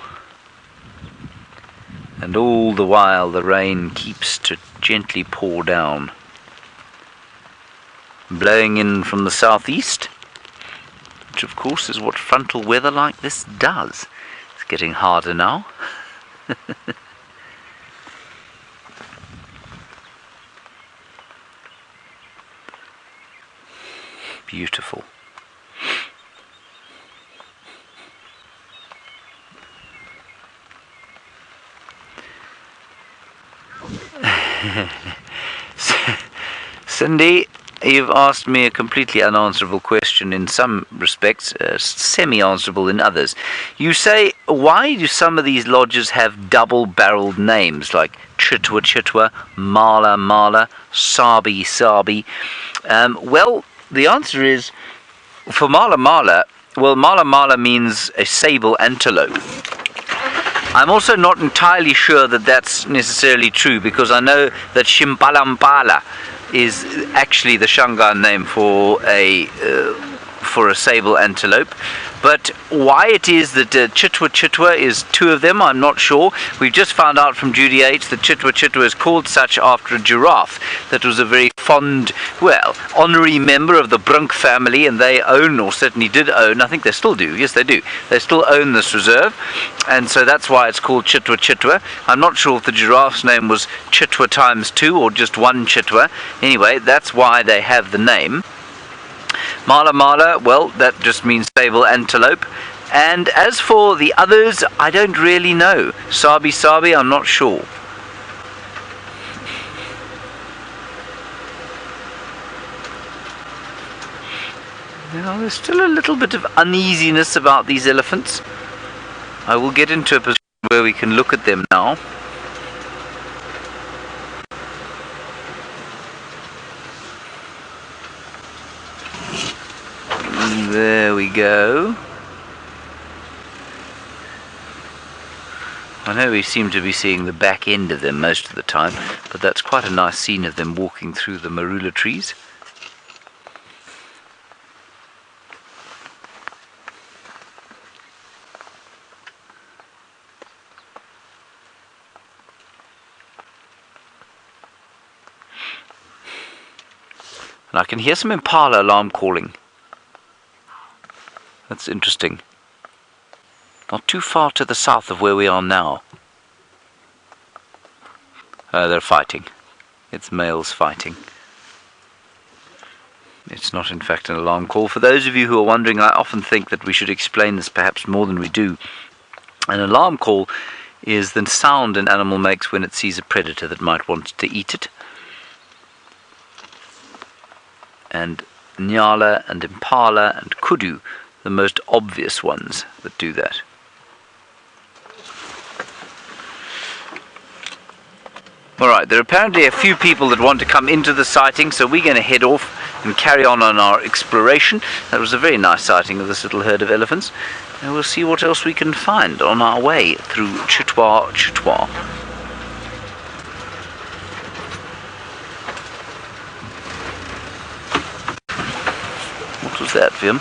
And all the while the rain keeps to gently pour down, blowing in from the southeast, which of course is what frontal weather like this does. It's getting harder now. Beautiful. Cindy, you've asked me a completely unanswerable question in some respects, semi-answerable in others. You say, why do some of these lodges have double-barreled names like Chitwa Chitwa, Mala Mala, Sabi Sabi? Well, the answer is, for Mala Mala, well, Mala Mala means a sable antelope. I'm also not entirely sure that that's necessarily true, because I know that Shimpalampala is actually the Shangaan name for a sable antelope. But why it is that Chitwa Chitwa is two of them, I'm not sure. We've just found out from Judy H that Chitwa Chitwa is called such after a giraffe that was a very fond, well, honorary member of the Brunk family, and they own, or certainly did own, I think they still do, yes they do, they still own this reserve, and so that's why it's called Chitwa Chitwa. I'm not sure if the giraffe's name was Chitwa times 2 or just one Chitwa. Anyway, that's why they have the name. Mala Mala, well, that just means sable antelope. And as for the others, I don't really know. Sabi Sabi, I'm not sure. Now, there's still a little bit of uneasiness about these elephants. I will get into a position where we can look at them now. There we go. I know we seem to be seeing the back end of them most of the time, but that's quite a nice scene of them walking through the marula trees. And I can hear some impala alarm calling. That's interesting. Not too far to the south of where we are now. They're fighting. It's males fighting. It's not in fact an alarm call. For those of you who are wondering, I often think that we should explain this perhaps more than we do. An alarm call is the sound an animal makes when it sees a predator that might want to eat it. And Nyala and Impala and Kudu, the most obvious ones that do that. Alright, there are apparently a few people that want to come into the sighting, so we're going to head off and carry on our exploration. That was a very nice sighting of this little herd of elephants. And we'll see what else we can find on our way through Cheetah. What was that, Vim?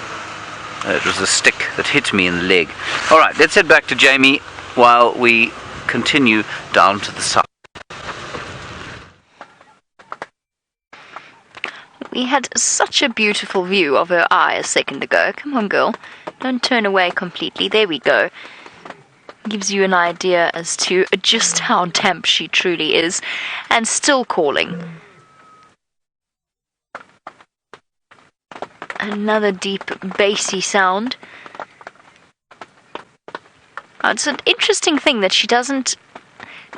It was a stick that hit me in the leg. Alright, let's head back to Jamie while we continue down to the side. We had such a beautiful view of her eye a second ago. Come on, girl. Don't turn away completely. There we go. Gives you an idea as to just how damp she truly is. And still calling. Another deep, bassy sound. It's an interesting thing that she doesn't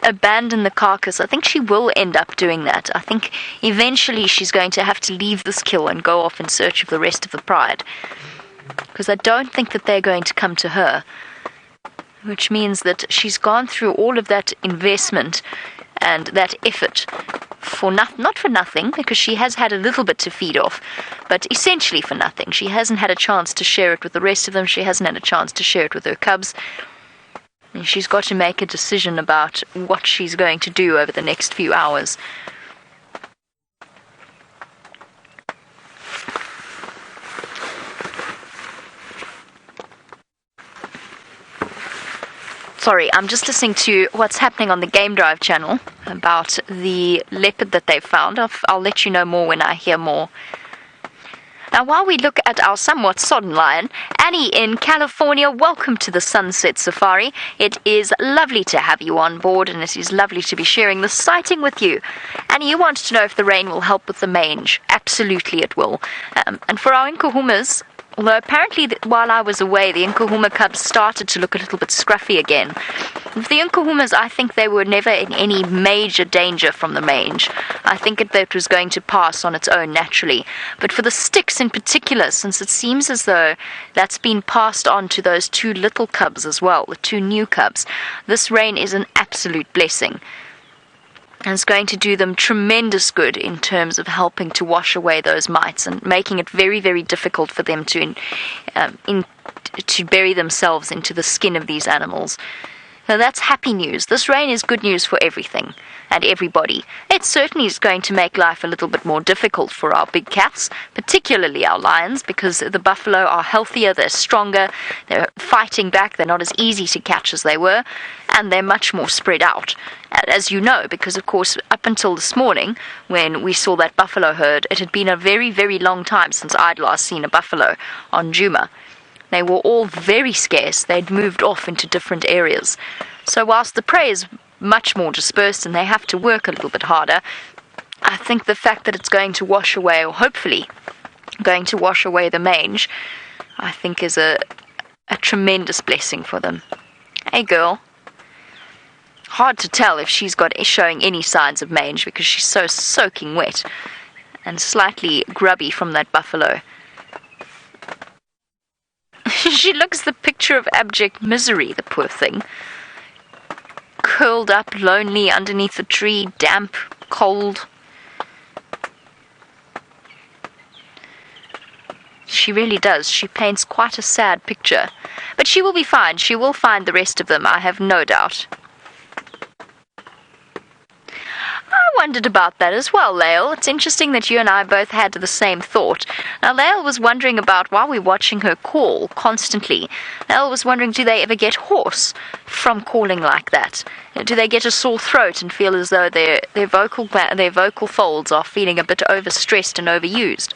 abandon the carcass. I think she will end up doing that. I think eventually she's going to have to leave this kill and go off in search of the rest of the pride. Because I don't think that they're going to come to her. Which means that she's gone through all of that investment and that effort for not for nothing, because she has had a little bit to feed off, but essentially for nothing. She hasn't had a chance to share it with the rest of them. She hasn't had a chance to share it with her cubs. And she's got to make a decision about what she's going to do over the next few hours. Sorry, I'm just listening to what's happening on the Game Drive channel about the leopard that they've found. I'll let you know more when I hear more. Now, while we look at our somewhat sodden lion, Annie in California, welcome to the Sunset Safari. It is lovely to have you on board, and it is lovely to be sharing the sighting with you. Annie, you want to know if the rain will help with the mange. Absolutely it will. And for our Nkuhumas, although apparently while I was away, the Nkuhuma cubs started to look a little bit scruffy again. With the Nkuhumas, I think they were never in any major danger from the mange. I think that was going to pass on its own naturally. But for the sticks in particular, since it seems as though that's been passed on to those two little cubs as well, the two new cubs, this rain is an absolute blessing. And it's going to do them tremendous good in terms of helping to wash away those mites and making it very, very difficult for them to bury themselves into the skin of these animals. Now that's happy news. This rain is good news for everything and everybody. It certainly is going to make life a little bit more difficult for our big cats, particularly our lions, because the buffalo are healthier, they're stronger, they're fighting back, they're not as easy to catch as they were, and they're much more spread out. As you know, because of course up until this morning when we saw that buffalo herd, it had been a very, very long time since I'd last seen a buffalo on Djuma. They were all very scarce. They'd moved off into different areas. So whilst the prey is much more dispersed and they have to work a little bit harder, I think the fact that it's going to wash away, or hopefully going to wash away the mange, I think is a tremendous blessing for them. Hey girl. Hard to tell if she's showing any signs of mange because she's so soaking wet and slightly grubby from that buffalo. She looks the picture of abject misery, the poor thing. Curled up, lonely, underneath a tree, damp, cold. She really does. She paints quite a sad picture. But she will be fine. She will find the rest of them, I have no doubt. I wondered about that as well, Lael. It's interesting that you and I both had the same thought. Now, Lael was wondering about, while we're watching her call constantly, Lael was wondering, do they ever get hoarse from calling like that? Do they get a sore throat and feel as though their vocal folds are feeling a bit overstressed and overused?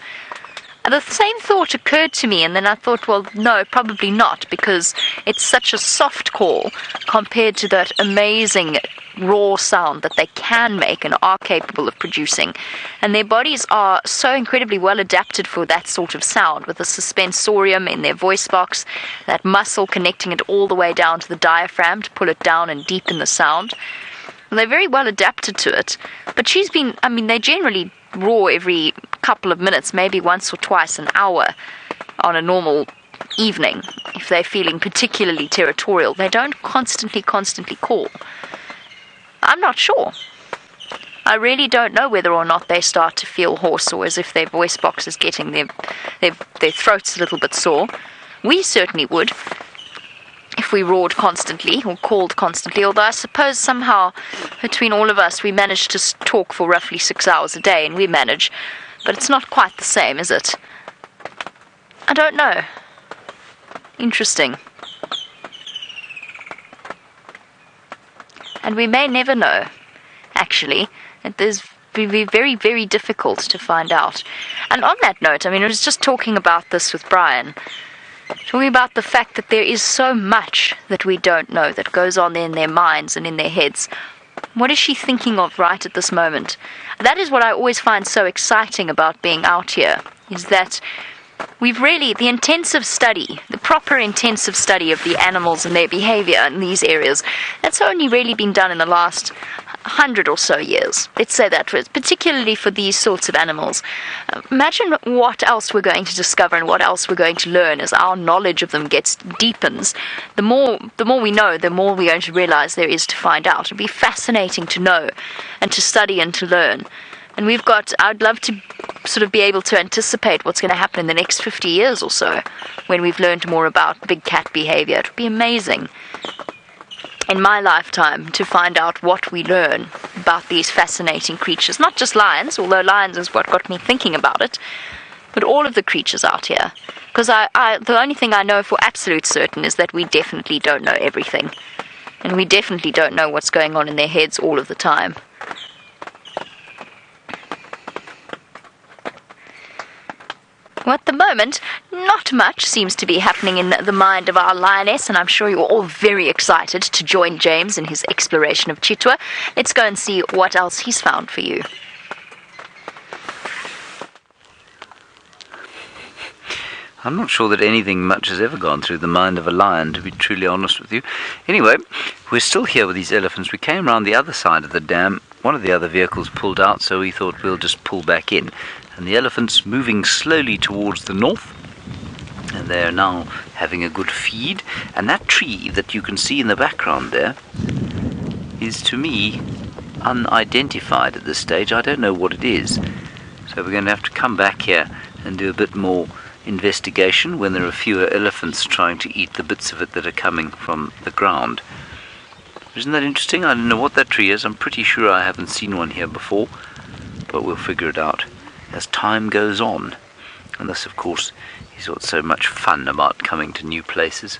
And the same thought occurred to me, and then I thought, well, no, probably not, because it's such a soft call compared to that amazing raw sound that they can make and are capable of producing. And their bodies are so incredibly well adapted for that sort of sound, with the suspensorium in their voice box, that muscle connecting it all the way down to the diaphragm to pull it down and deepen the sound. And they're very well adapted to it. But they generally roar every couple of minutes, maybe once or twice an hour on a normal evening. If they're feeling particularly territorial, they don't constantly call. I'm not sure. I really don't know whether or not they start to feel hoarse or as if their voice box is getting their throats a little bit sore. We certainly would if we roared constantly or called constantly, although I suppose somehow between all of us we manage to talk for roughly 6 hours a day, and we manage, but it's not quite the same, is it? I don't know. Interesting. And we may never know, actually. It is be very, very difficult to find out. And on that note, I mean, I was just talking about this with Brian, talking about the fact that there is so much that we don't know that goes on in their minds and in their heads. What is she thinking of right at this moment? That is what I always find so exciting about being out here, is that we've really, the intensive study, the proper intensive study of the animals and their behavior in these areas, that's only really been done in the last 100 or so years. Let's say that, particularly for these sorts of animals. Imagine what else we're going to discover and what else we're going to learn as our knowledge of them deepens. The more we know, the more we're going to realize there is to find out. It'd be fascinating to know and to study and to learn. And I'd love to sort of be able to anticipate what's going to happen in the next 50 years or so when we've learned more about big cat behavior. It would be amazing in my lifetime to find out what we learn about these fascinating creatures. Not just lions, although lions is what got me thinking about it, but all of the creatures out here. Because the only thing I know for absolute certain is that we definitely don't know everything. And we definitely don't know what's going on in their heads all of the time. Well, at the moment, not much seems to be happening in the mind of our lioness, and I'm sure you're all very excited to join James in his exploration of Cheetah. Let's go and see what else he's found for you. I'm not sure that anything much has ever gone through the mind of a lion, to be truly honest with you. Anyway, we're still here with these elephants. We came around the other side of the dam. One of the other vehicles pulled out, so we thought we'll just pull back in. And the elephants moving slowly towards the north, and they're now having a good feed. And that tree that you can see in the background there is, to me, unidentified at this stage. I don't know what it is, so we're going to have to come back here and do a bit more investigation when there are fewer elephants trying to eat the bits of it that are coming from the ground. Isn't that interesting? I don't know what that tree is. I'm pretty sure I haven't seen one here before, but we'll figure it out as time goes on. And this, of course, is what's so much fun about coming to new places.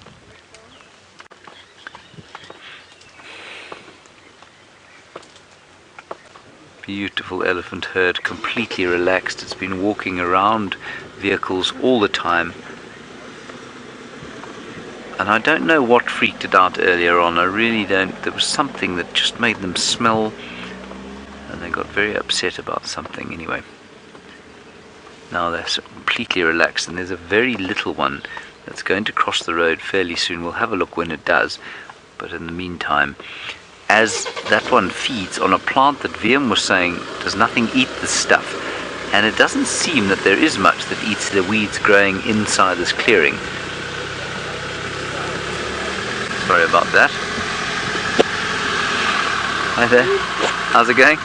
Beautiful elephant herd, completely relaxed. It's been walking around vehicles all the time. And I don't know what freaked it out earlier on. I really don't. There was something that just made them smell, and they got very upset about something anyway. Now they're completely relaxed, and there's a very little one that's going to cross the road fairly soon. We'll have a look when it does, but in the meantime, as that one feeds on a plant that VM was saying does nothing eat this stuff, and it doesn't seem that there is much that eats the weeds growing inside this clearing. Sorry about that. Hi there. How's it going?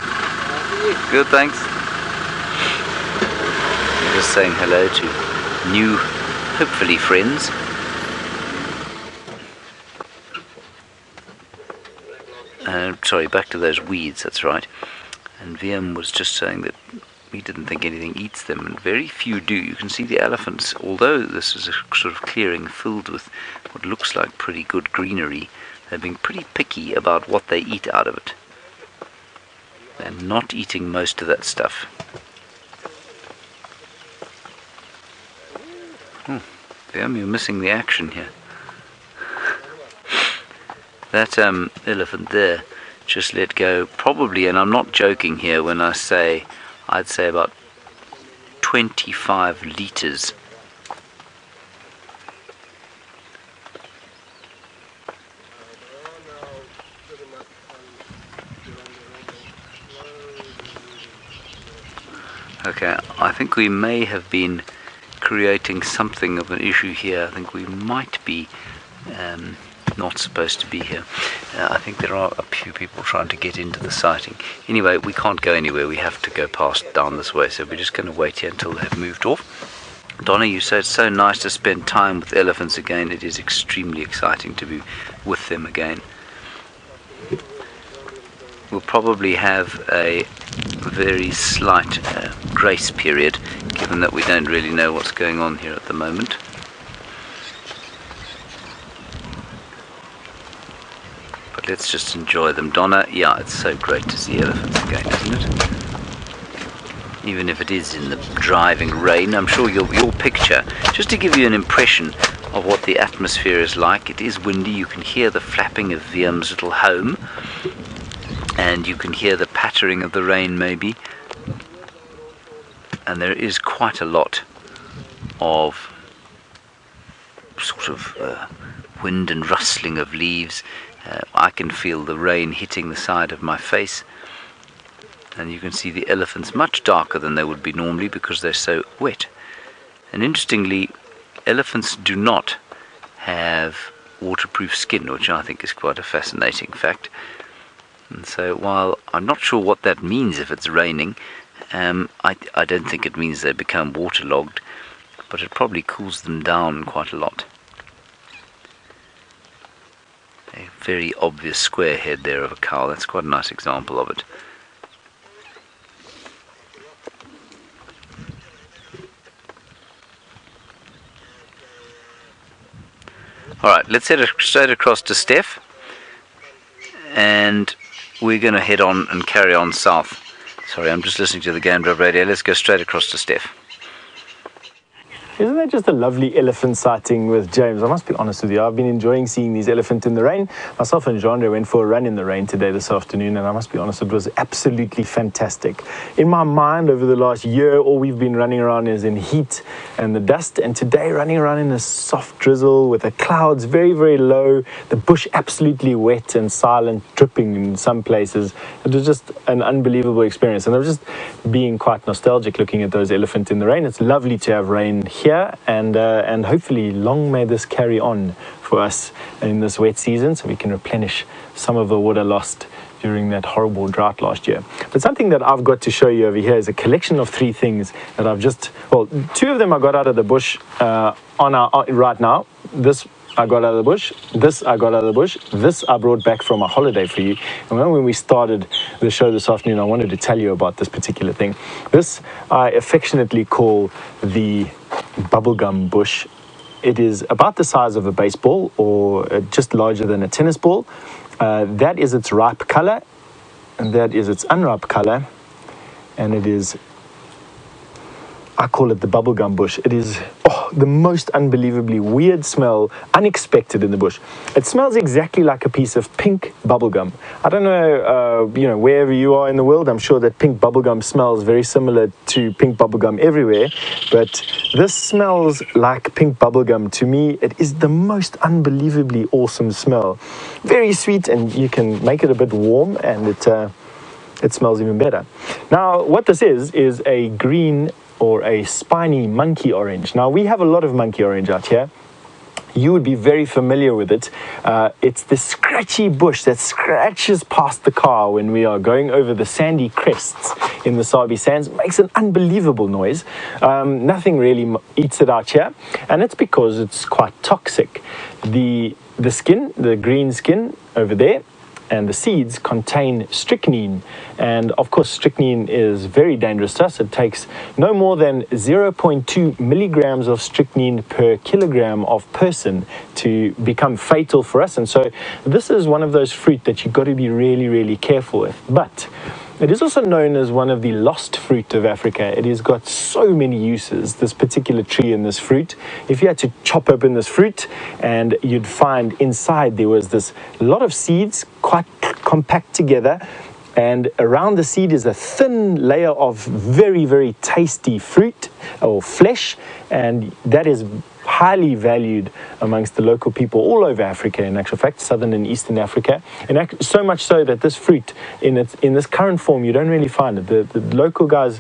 Good, thanks. Just saying hello to new, hopefully, friends. Sorry, back to those weeds, that's right. And VM was just saying that he didn't think anything eats them, and very few do. You can see the elephants, although this is a sort of clearing filled with what looks like pretty good greenery, they're being pretty picky about what they eat out of it. They're not eating most of that stuff. VM, you're missing the action here. That elephant there just let go, probably, and I'm not joking here when I say, I'd say about 25 litres. Okay, I think we may have been creating something of an issue here. I think we might be not supposed to be here. I think there are a few people trying to get into the sighting. Anyway, we can't go anywhere. We have to go past down this way, so we're just going to wait here until they've moved off. Donna, you say it's so nice to spend time with elephants again. It is extremely exciting to be with them again. We'll probably have a very slight grace period, given that we don't really know what's going on here at the moment. But let's just enjoy them. Donna, yeah, it's so great to see elephants again, isn't it? Even if it is in the driving rain, I'm sure your picture, just to give you an impression of what the atmosphere is like, it is windy. You can hear the flapping of Wiem's little home, and you can hear the pattering of the rain maybe, and there is quite a lot of sort of wind and rustling of leaves. I can feel the rain hitting the side of my face. And you can see the elephants much darker than they would be normally because they're so wet. And interestingly, elephants do not have waterproof skin, which I think is quite a fascinating fact. And so while I'm not sure what that means if it's raining, I don't think it means they become waterlogged, but it probably cools them down quite a lot. A very obvious square head there of a cow. That's quite a nice example of it. Alright, let's head straight across to Stef, and we're going to head on and carry on south. Sorry, I'm just listening to the game drive radio. Let's go straight across to Stef. Isn't that just a lovely elephant sighting with James? I must be honest with you, I've been enjoying seeing these elephants in the rain. Myself and Jean went for a run in the rain this afternoon, and I must be honest, it was absolutely fantastic. In my mind, over the last year, all we've been running around is in heat and the dust, and today running around in a soft drizzle with the clouds very, very low, the bush absolutely wet and silent, dripping in some places. It was just an unbelievable experience, and I was just being quite nostalgic looking at those elephants in the rain. It's lovely to have rain here, and hopefully long may this carry on for us in this wet season, so we can replenish some of the water lost during that horrible drought last year. But something that I've got to show you over here is a collection of 3 things that I've just, well, 2 of them I got out of the bush right now. This I got out of the bush, this I got out of the bush, this I brought back from a holiday for you. And when we started the show this afternoon, I wanted to tell you about this particular thing. This I affectionately call the bubblegum bush. It is about the size of a baseball, or just larger than a tennis ball. That is its ripe color, and that is its unripe color, and it is, I call it the bubblegum bush. It is the most unbelievably weird smell, unexpected in the bush. It smells exactly like a piece of pink bubblegum. I don't know, wherever you are in the world, I'm sure that pink bubblegum smells very similar to pink bubblegum everywhere, but this smells like pink bubblegum to me. It is the most unbelievably awesome smell. Very sweet, and you can make it a bit warm, and it smells even better. Now, what this is a green or a spiny monkey orange. Now, we have a lot of monkey orange out here. You would be very familiar with it. It's the scratchy bush that scratches past the car when we are going over the sandy crests in the Sabi Sands. It makes an unbelievable noise. Nothing really eats it out here, and it's because it's quite toxic. The skin, the green skin over there, and the seeds contain strychnine, and of course strychnine is very dangerous to us. It takes no more than 0.2 milligrams of strychnine per kilogram of person to become fatal for us, and so this is one of those fruit that you've got to be really, really careful with. But it is also known as one of the lost fruit of Africa. It has got so many uses, this particular tree and this fruit. If you had to chop open this fruit, and you'd find inside there was this lot of seeds, quite compact together, and around the seed is a thin layer of very, very tasty fruit or flesh, and that is highly valued amongst the local people all over Africa, in actual fact, southern and eastern Africa, and so much so that this fruit in this current form, you don't really find it. The local guys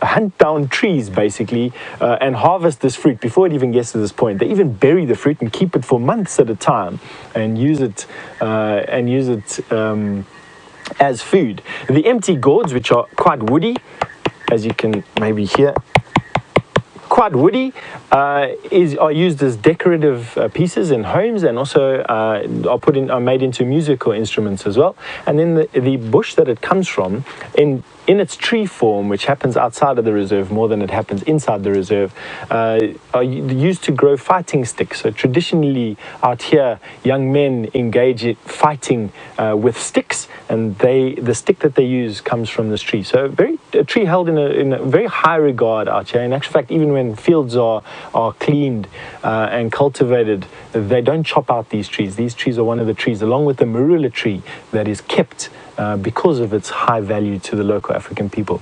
hunt down trees basically and harvest this fruit before it even gets to this point. They even bury the fruit and keep it for months at a time and use it as food. The empty gourds, which are quite woody, as you can maybe hear, quite woody, are used as decorative pieces in homes, and also are made into musical instruments as well. And then the bush that it comes from, in its tree form, which happens outside of the reserve more than it happens inside the reserve, are used to grow fighting sticks. So traditionally out here, young men engage in fighting with sticks, and the stick that they use comes from this tree. So a tree held in a very high regard out here. In actual fact, even when fields are cleaned and cultivated, they don't chop out these trees. These trees are one of the trees, along with the marula tree, that is kept because of its high value to the local African people,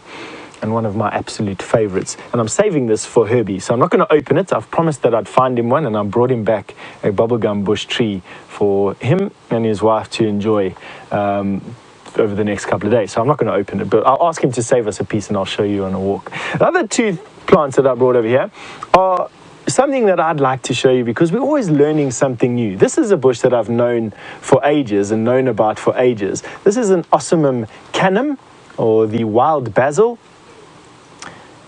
and one of my absolute favorites. And I'm saving this for Herbie, so I'm not going to open it. I've promised that I'd find him one, and I brought him back a bubblegum bush tree for him and his wife to enjoy over the next couple of days. So I'm not going to open it, but I'll ask him to save us a piece and I'll show you on a walk. The other two plants that I brought over here are something that I'd like to show you, because we're always learning something new. This is a bush that I've known for ages and known about for ages. This is an Ocimum canum, or the wild basil,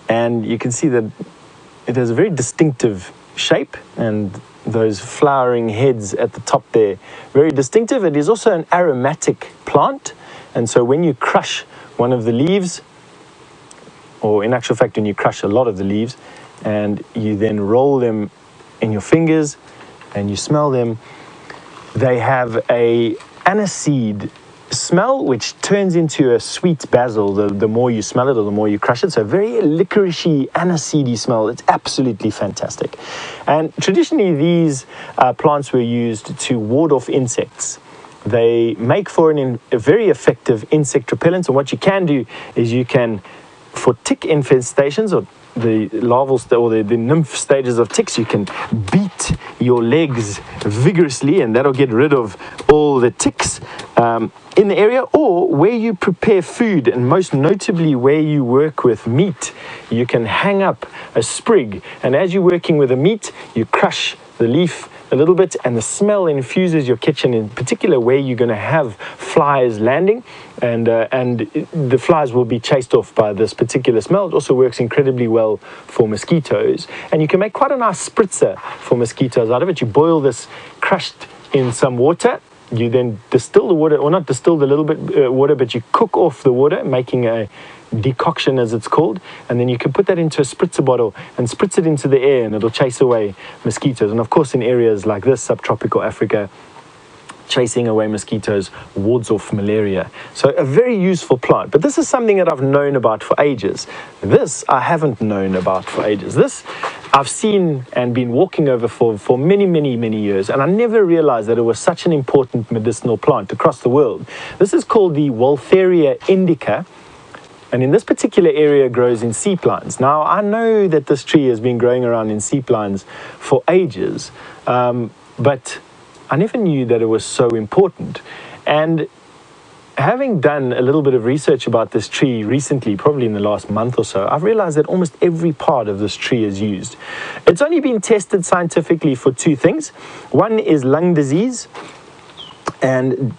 and you can see that it has a very distinctive shape, and those flowering heads at the top there, very distinctive. It is also an aromatic plant, and so when you crush one of the leaves, or in actual fact when you crush a lot of the leaves, and you then roll them in your fingers and you smell them, they have a aniseed smell which turns into a sweet basil the more you smell it or the more you crush it. So very licoricey, aniseedy smell. It's absolutely fantastic. And traditionally these plants were used to ward off insects. They make for a very effective insect repellent, and what you can do is you can, for tick infestations or the larval or the nymph stages of ticks, you can beat your legs vigorously, and that'll get rid of all the ticks in the area. Or where you prepare food, and most notably where you work with meat, you can hang up a sprig, and as you're working with the meat, you crush the leaf a little bit, and the smell infuses your kitchen, in particular where you're going to have flies landing, and the flies will be chased off by this particular smell. It also works incredibly well for mosquitoes, and you can make quite a nice spritzer for mosquitoes out of it. You boil this crushed in some water. You then distill the water, or not distilled a little bit water, but you cook off the water, making a decoction as it's called, and then you can put that into a spritzer bottle and spritz it into the air, and it'll chase away mosquitoes. And of course in areas like this, subtropical Africa, chasing away mosquitoes wards off malaria. So a very useful plant. But this is something that I've known about for ages. This I haven't known about for ages. This I've seen and been walking over for many, many, many years, and I never realized that it was such an important medicinal plant across the world. This is called the Waltheria indica, and in this particular area grows in sea pines. Now, I know that this tree has been growing around in sea pines for ages, but I never knew that it was so important. And having done a little bit of research about this tree recently, probably in the last month or so, I've realized that almost every part of this tree is used. It's only been tested scientifically for two things. One is lung disease, and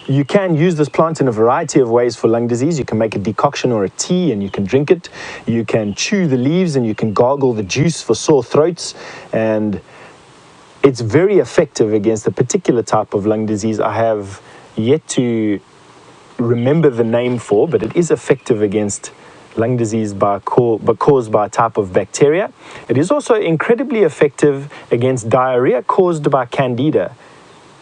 you can use this plant in a variety of ways for lung disease. You can make a decoction or a tea and you can drink it. You can chew the leaves and you can gargle the juice for sore throats. And it's very effective against a particular type of lung disease I have yet to remember the name for, but it is effective against lung disease caused by a type of bacteria. It is also incredibly effective against diarrhea caused by candida.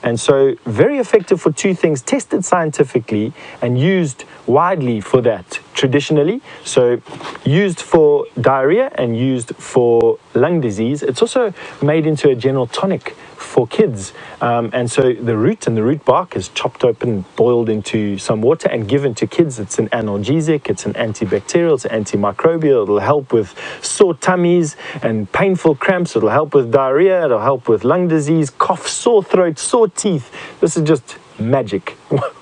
And so very effective for two things, tested scientifically and used widely for that traditionally. So used for diarrhea and used for lung disease. It's also made into a general tonic for kids. And so the root and the root bark is chopped open, boiled into some water and given to kids. It's an analgesic, it's an antibacterial, it's antimicrobial. It'll help with sore tummies and painful cramps. It'll help with diarrhea. It'll help with lung disease, cough, sore throat, sore teeth. This is just magic.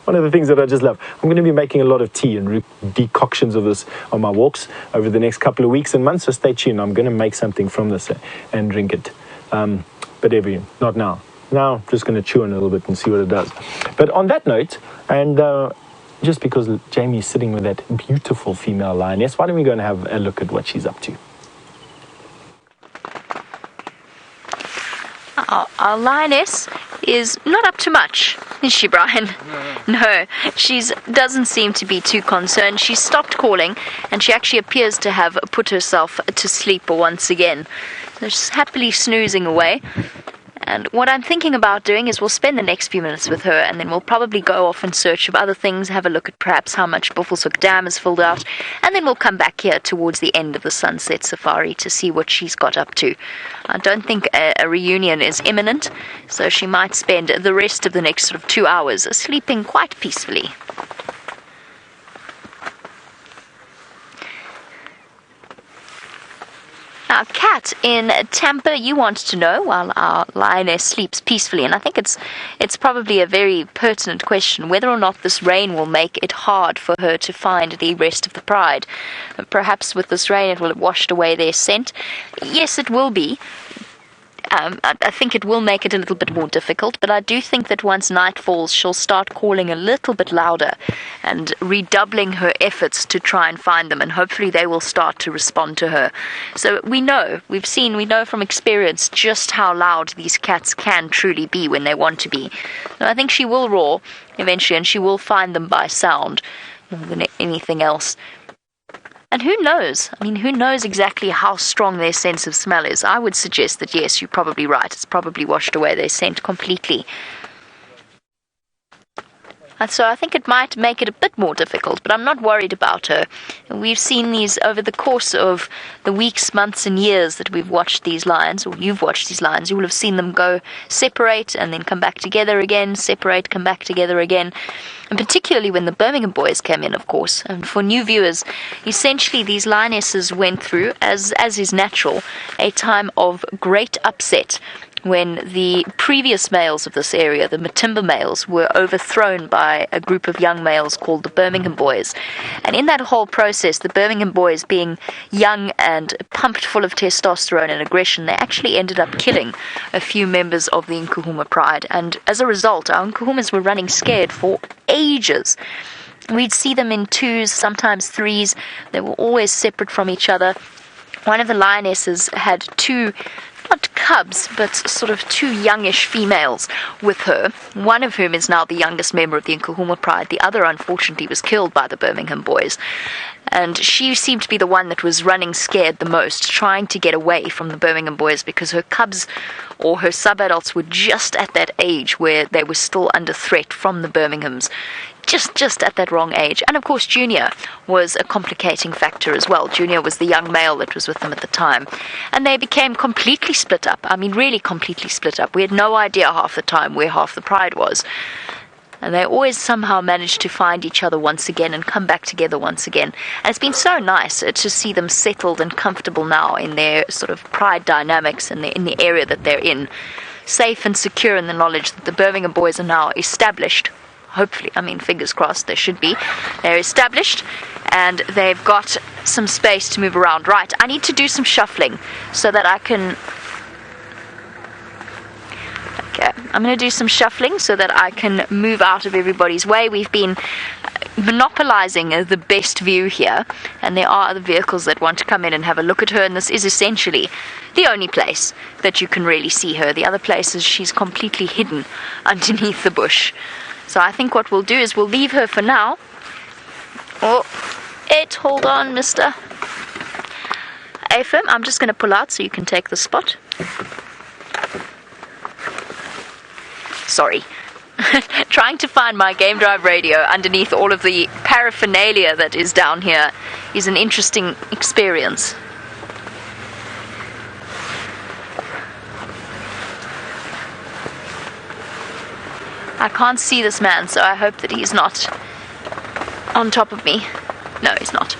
One of the things that I just love. I'm going to be making a lot of tea and decoctions of this on my walks over the next couple of weeks and months, so stay tuned. I'm going to make something from this and drink it. But not now. Now, I'm just going to chew on it a little bit and see what it does. But on that note, and just because Jamie's sitting with that beautiful female lioness, why don't we go and have a look at what she's up to? Our lioness is not up to much, is she, Brian? No, she doesn't seem to be too concerned. She's stopped calling, and she actually appears to have put herself to sleep once again. So she's happily snoozing away. And what I'm thinking about doing is we'll spend the next few minutes with her, and then we'll probably go off in search of other things, have a look at perhaps how much Buffelshoek Dam is filled out, and then we'll come back here towards the end of the sunset safari to see what she's got up to. I don't think a reunion is imminent, so she might spend the rest of the next sort of 2 hours sleeping quite peacefully. Now, Kat in Tampa, you want to know while our lioness sleeps peacefully, and I think it's probably a very pertinent question whether or not this rain will make it hard for her to find the rest of the pride. Perhaps with this rain it will have washed away their scent. Yes, it will be. I think it will make it a little bit more difficult, but I do think that once night falls, she'll start calling a little bit louder and redoubling her efforts to try and find them, and hopefully they will start to respond to her. So we know from experience just how loud these cats can truly be when they want to be. So I think she will roar eventually, and she will find them by sound more than anything else. And who knows? I mean, who knows exactly how strong their sense of smell is? I would suggest that, yes, you're probably right. It's probably washed away their scent completely. And so I think it might make it a bit more difficult, but I'm not worried about her. We've seen these over the course of the weeks, months, and years that we've watched these lions, or you've watched these lions. You will have seen them go separate and then come back together again, separate, come back together again. And particularly when the Birmingham boys came in, of course. And for new viewers, essentially these lionesses went through, as is natural, a time of great upset when the previous males of this area, the Matimba males, were overthrown by a group of young males called the Birmingham boys. And in that whole process, the Birmingham boys, being young and pumped full of testosterone and aggression, they actually ended up killing a few members of the Nkuhuma pride. And as a result, our Nkuhumas were running scared for ages. We'd see them in twos, sometimes threes. They were always separate from each other. One of the lionesses had two, not cubs, but sort of two youngish females with her, one of whom is now the youngest member of the Nkuhuma pride. The other, unfortunately, was killed by the Birmingham boys. And she seemed to be the one that was running scared the most, trying to get away from the Birmingham boys because her cubs or her sub-adults were just at that age where they were still under threat from the Birminghams. Just at that wrong age. And of course Junior was a complicating factor as well. Junior was the young male that was with them at the time. And they became completely split up. I mean, really completely split up. We had no idea half the time where half the pride was. And they always somehow managed to find each other once again and come back together once again. And it's been so nice to see them settled and comfortable now in their sort of pride dynamics in the area that they're in. Safe and secure in the knowledge that the Birmingham boys are now established. Hopefully, I mean, fingers crossed, they should be. They're established, and they've got some space to move around. Right, I need to do some shuffling so that I can... Okay, I'm going to do some shuffling so that I can move out of everybody's way. We've been monopolizing the best view here, and there are other vehicles that want to come in and have a look at her, and this is essentially the only place that you can really see her. The other places, she's completely hidden underneath the bush. So I think what we'll do is we'll leave her for now. Oh, hold on, Mr. Ephraim. I'm just going to pull out so you can take the spot. Sorry. Trying to find my Game Drive radio underneath all of the paraphernalia that is down here is an interesting experience. I can't see this man, so I hope that he's not on top of me. No, he's not.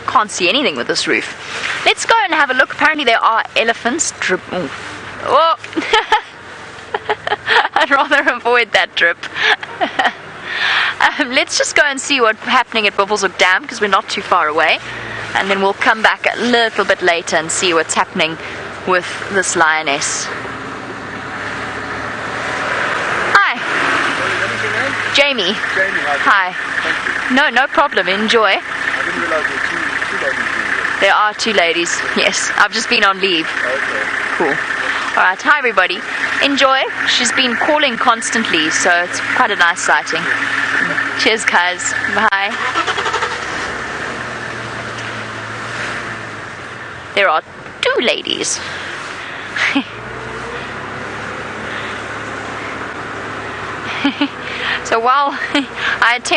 Can't see anything with this roof. Let's go and have a look. Apparently there are elephants. Oh! I'd rather avoid that trip. Let's just go and see what's happening at Buffelshoek Dam, because we're not too far away. And then we'll come back a little bit later and see what's happening with this lioness. Hi. What is your name? Jamie. Jamie, Hi. Thank you. No problem. Enjoy. I didn't realize there were two ladies doing this. There are 2 ladies. Yes, I've just been on leave. Okay. Cool. Alright, hi everybody. Enjoy. She's been calling constantly, so it's quite a nice sighting. Cheers, guys. Bye. There are 2 ladies. So while I attempt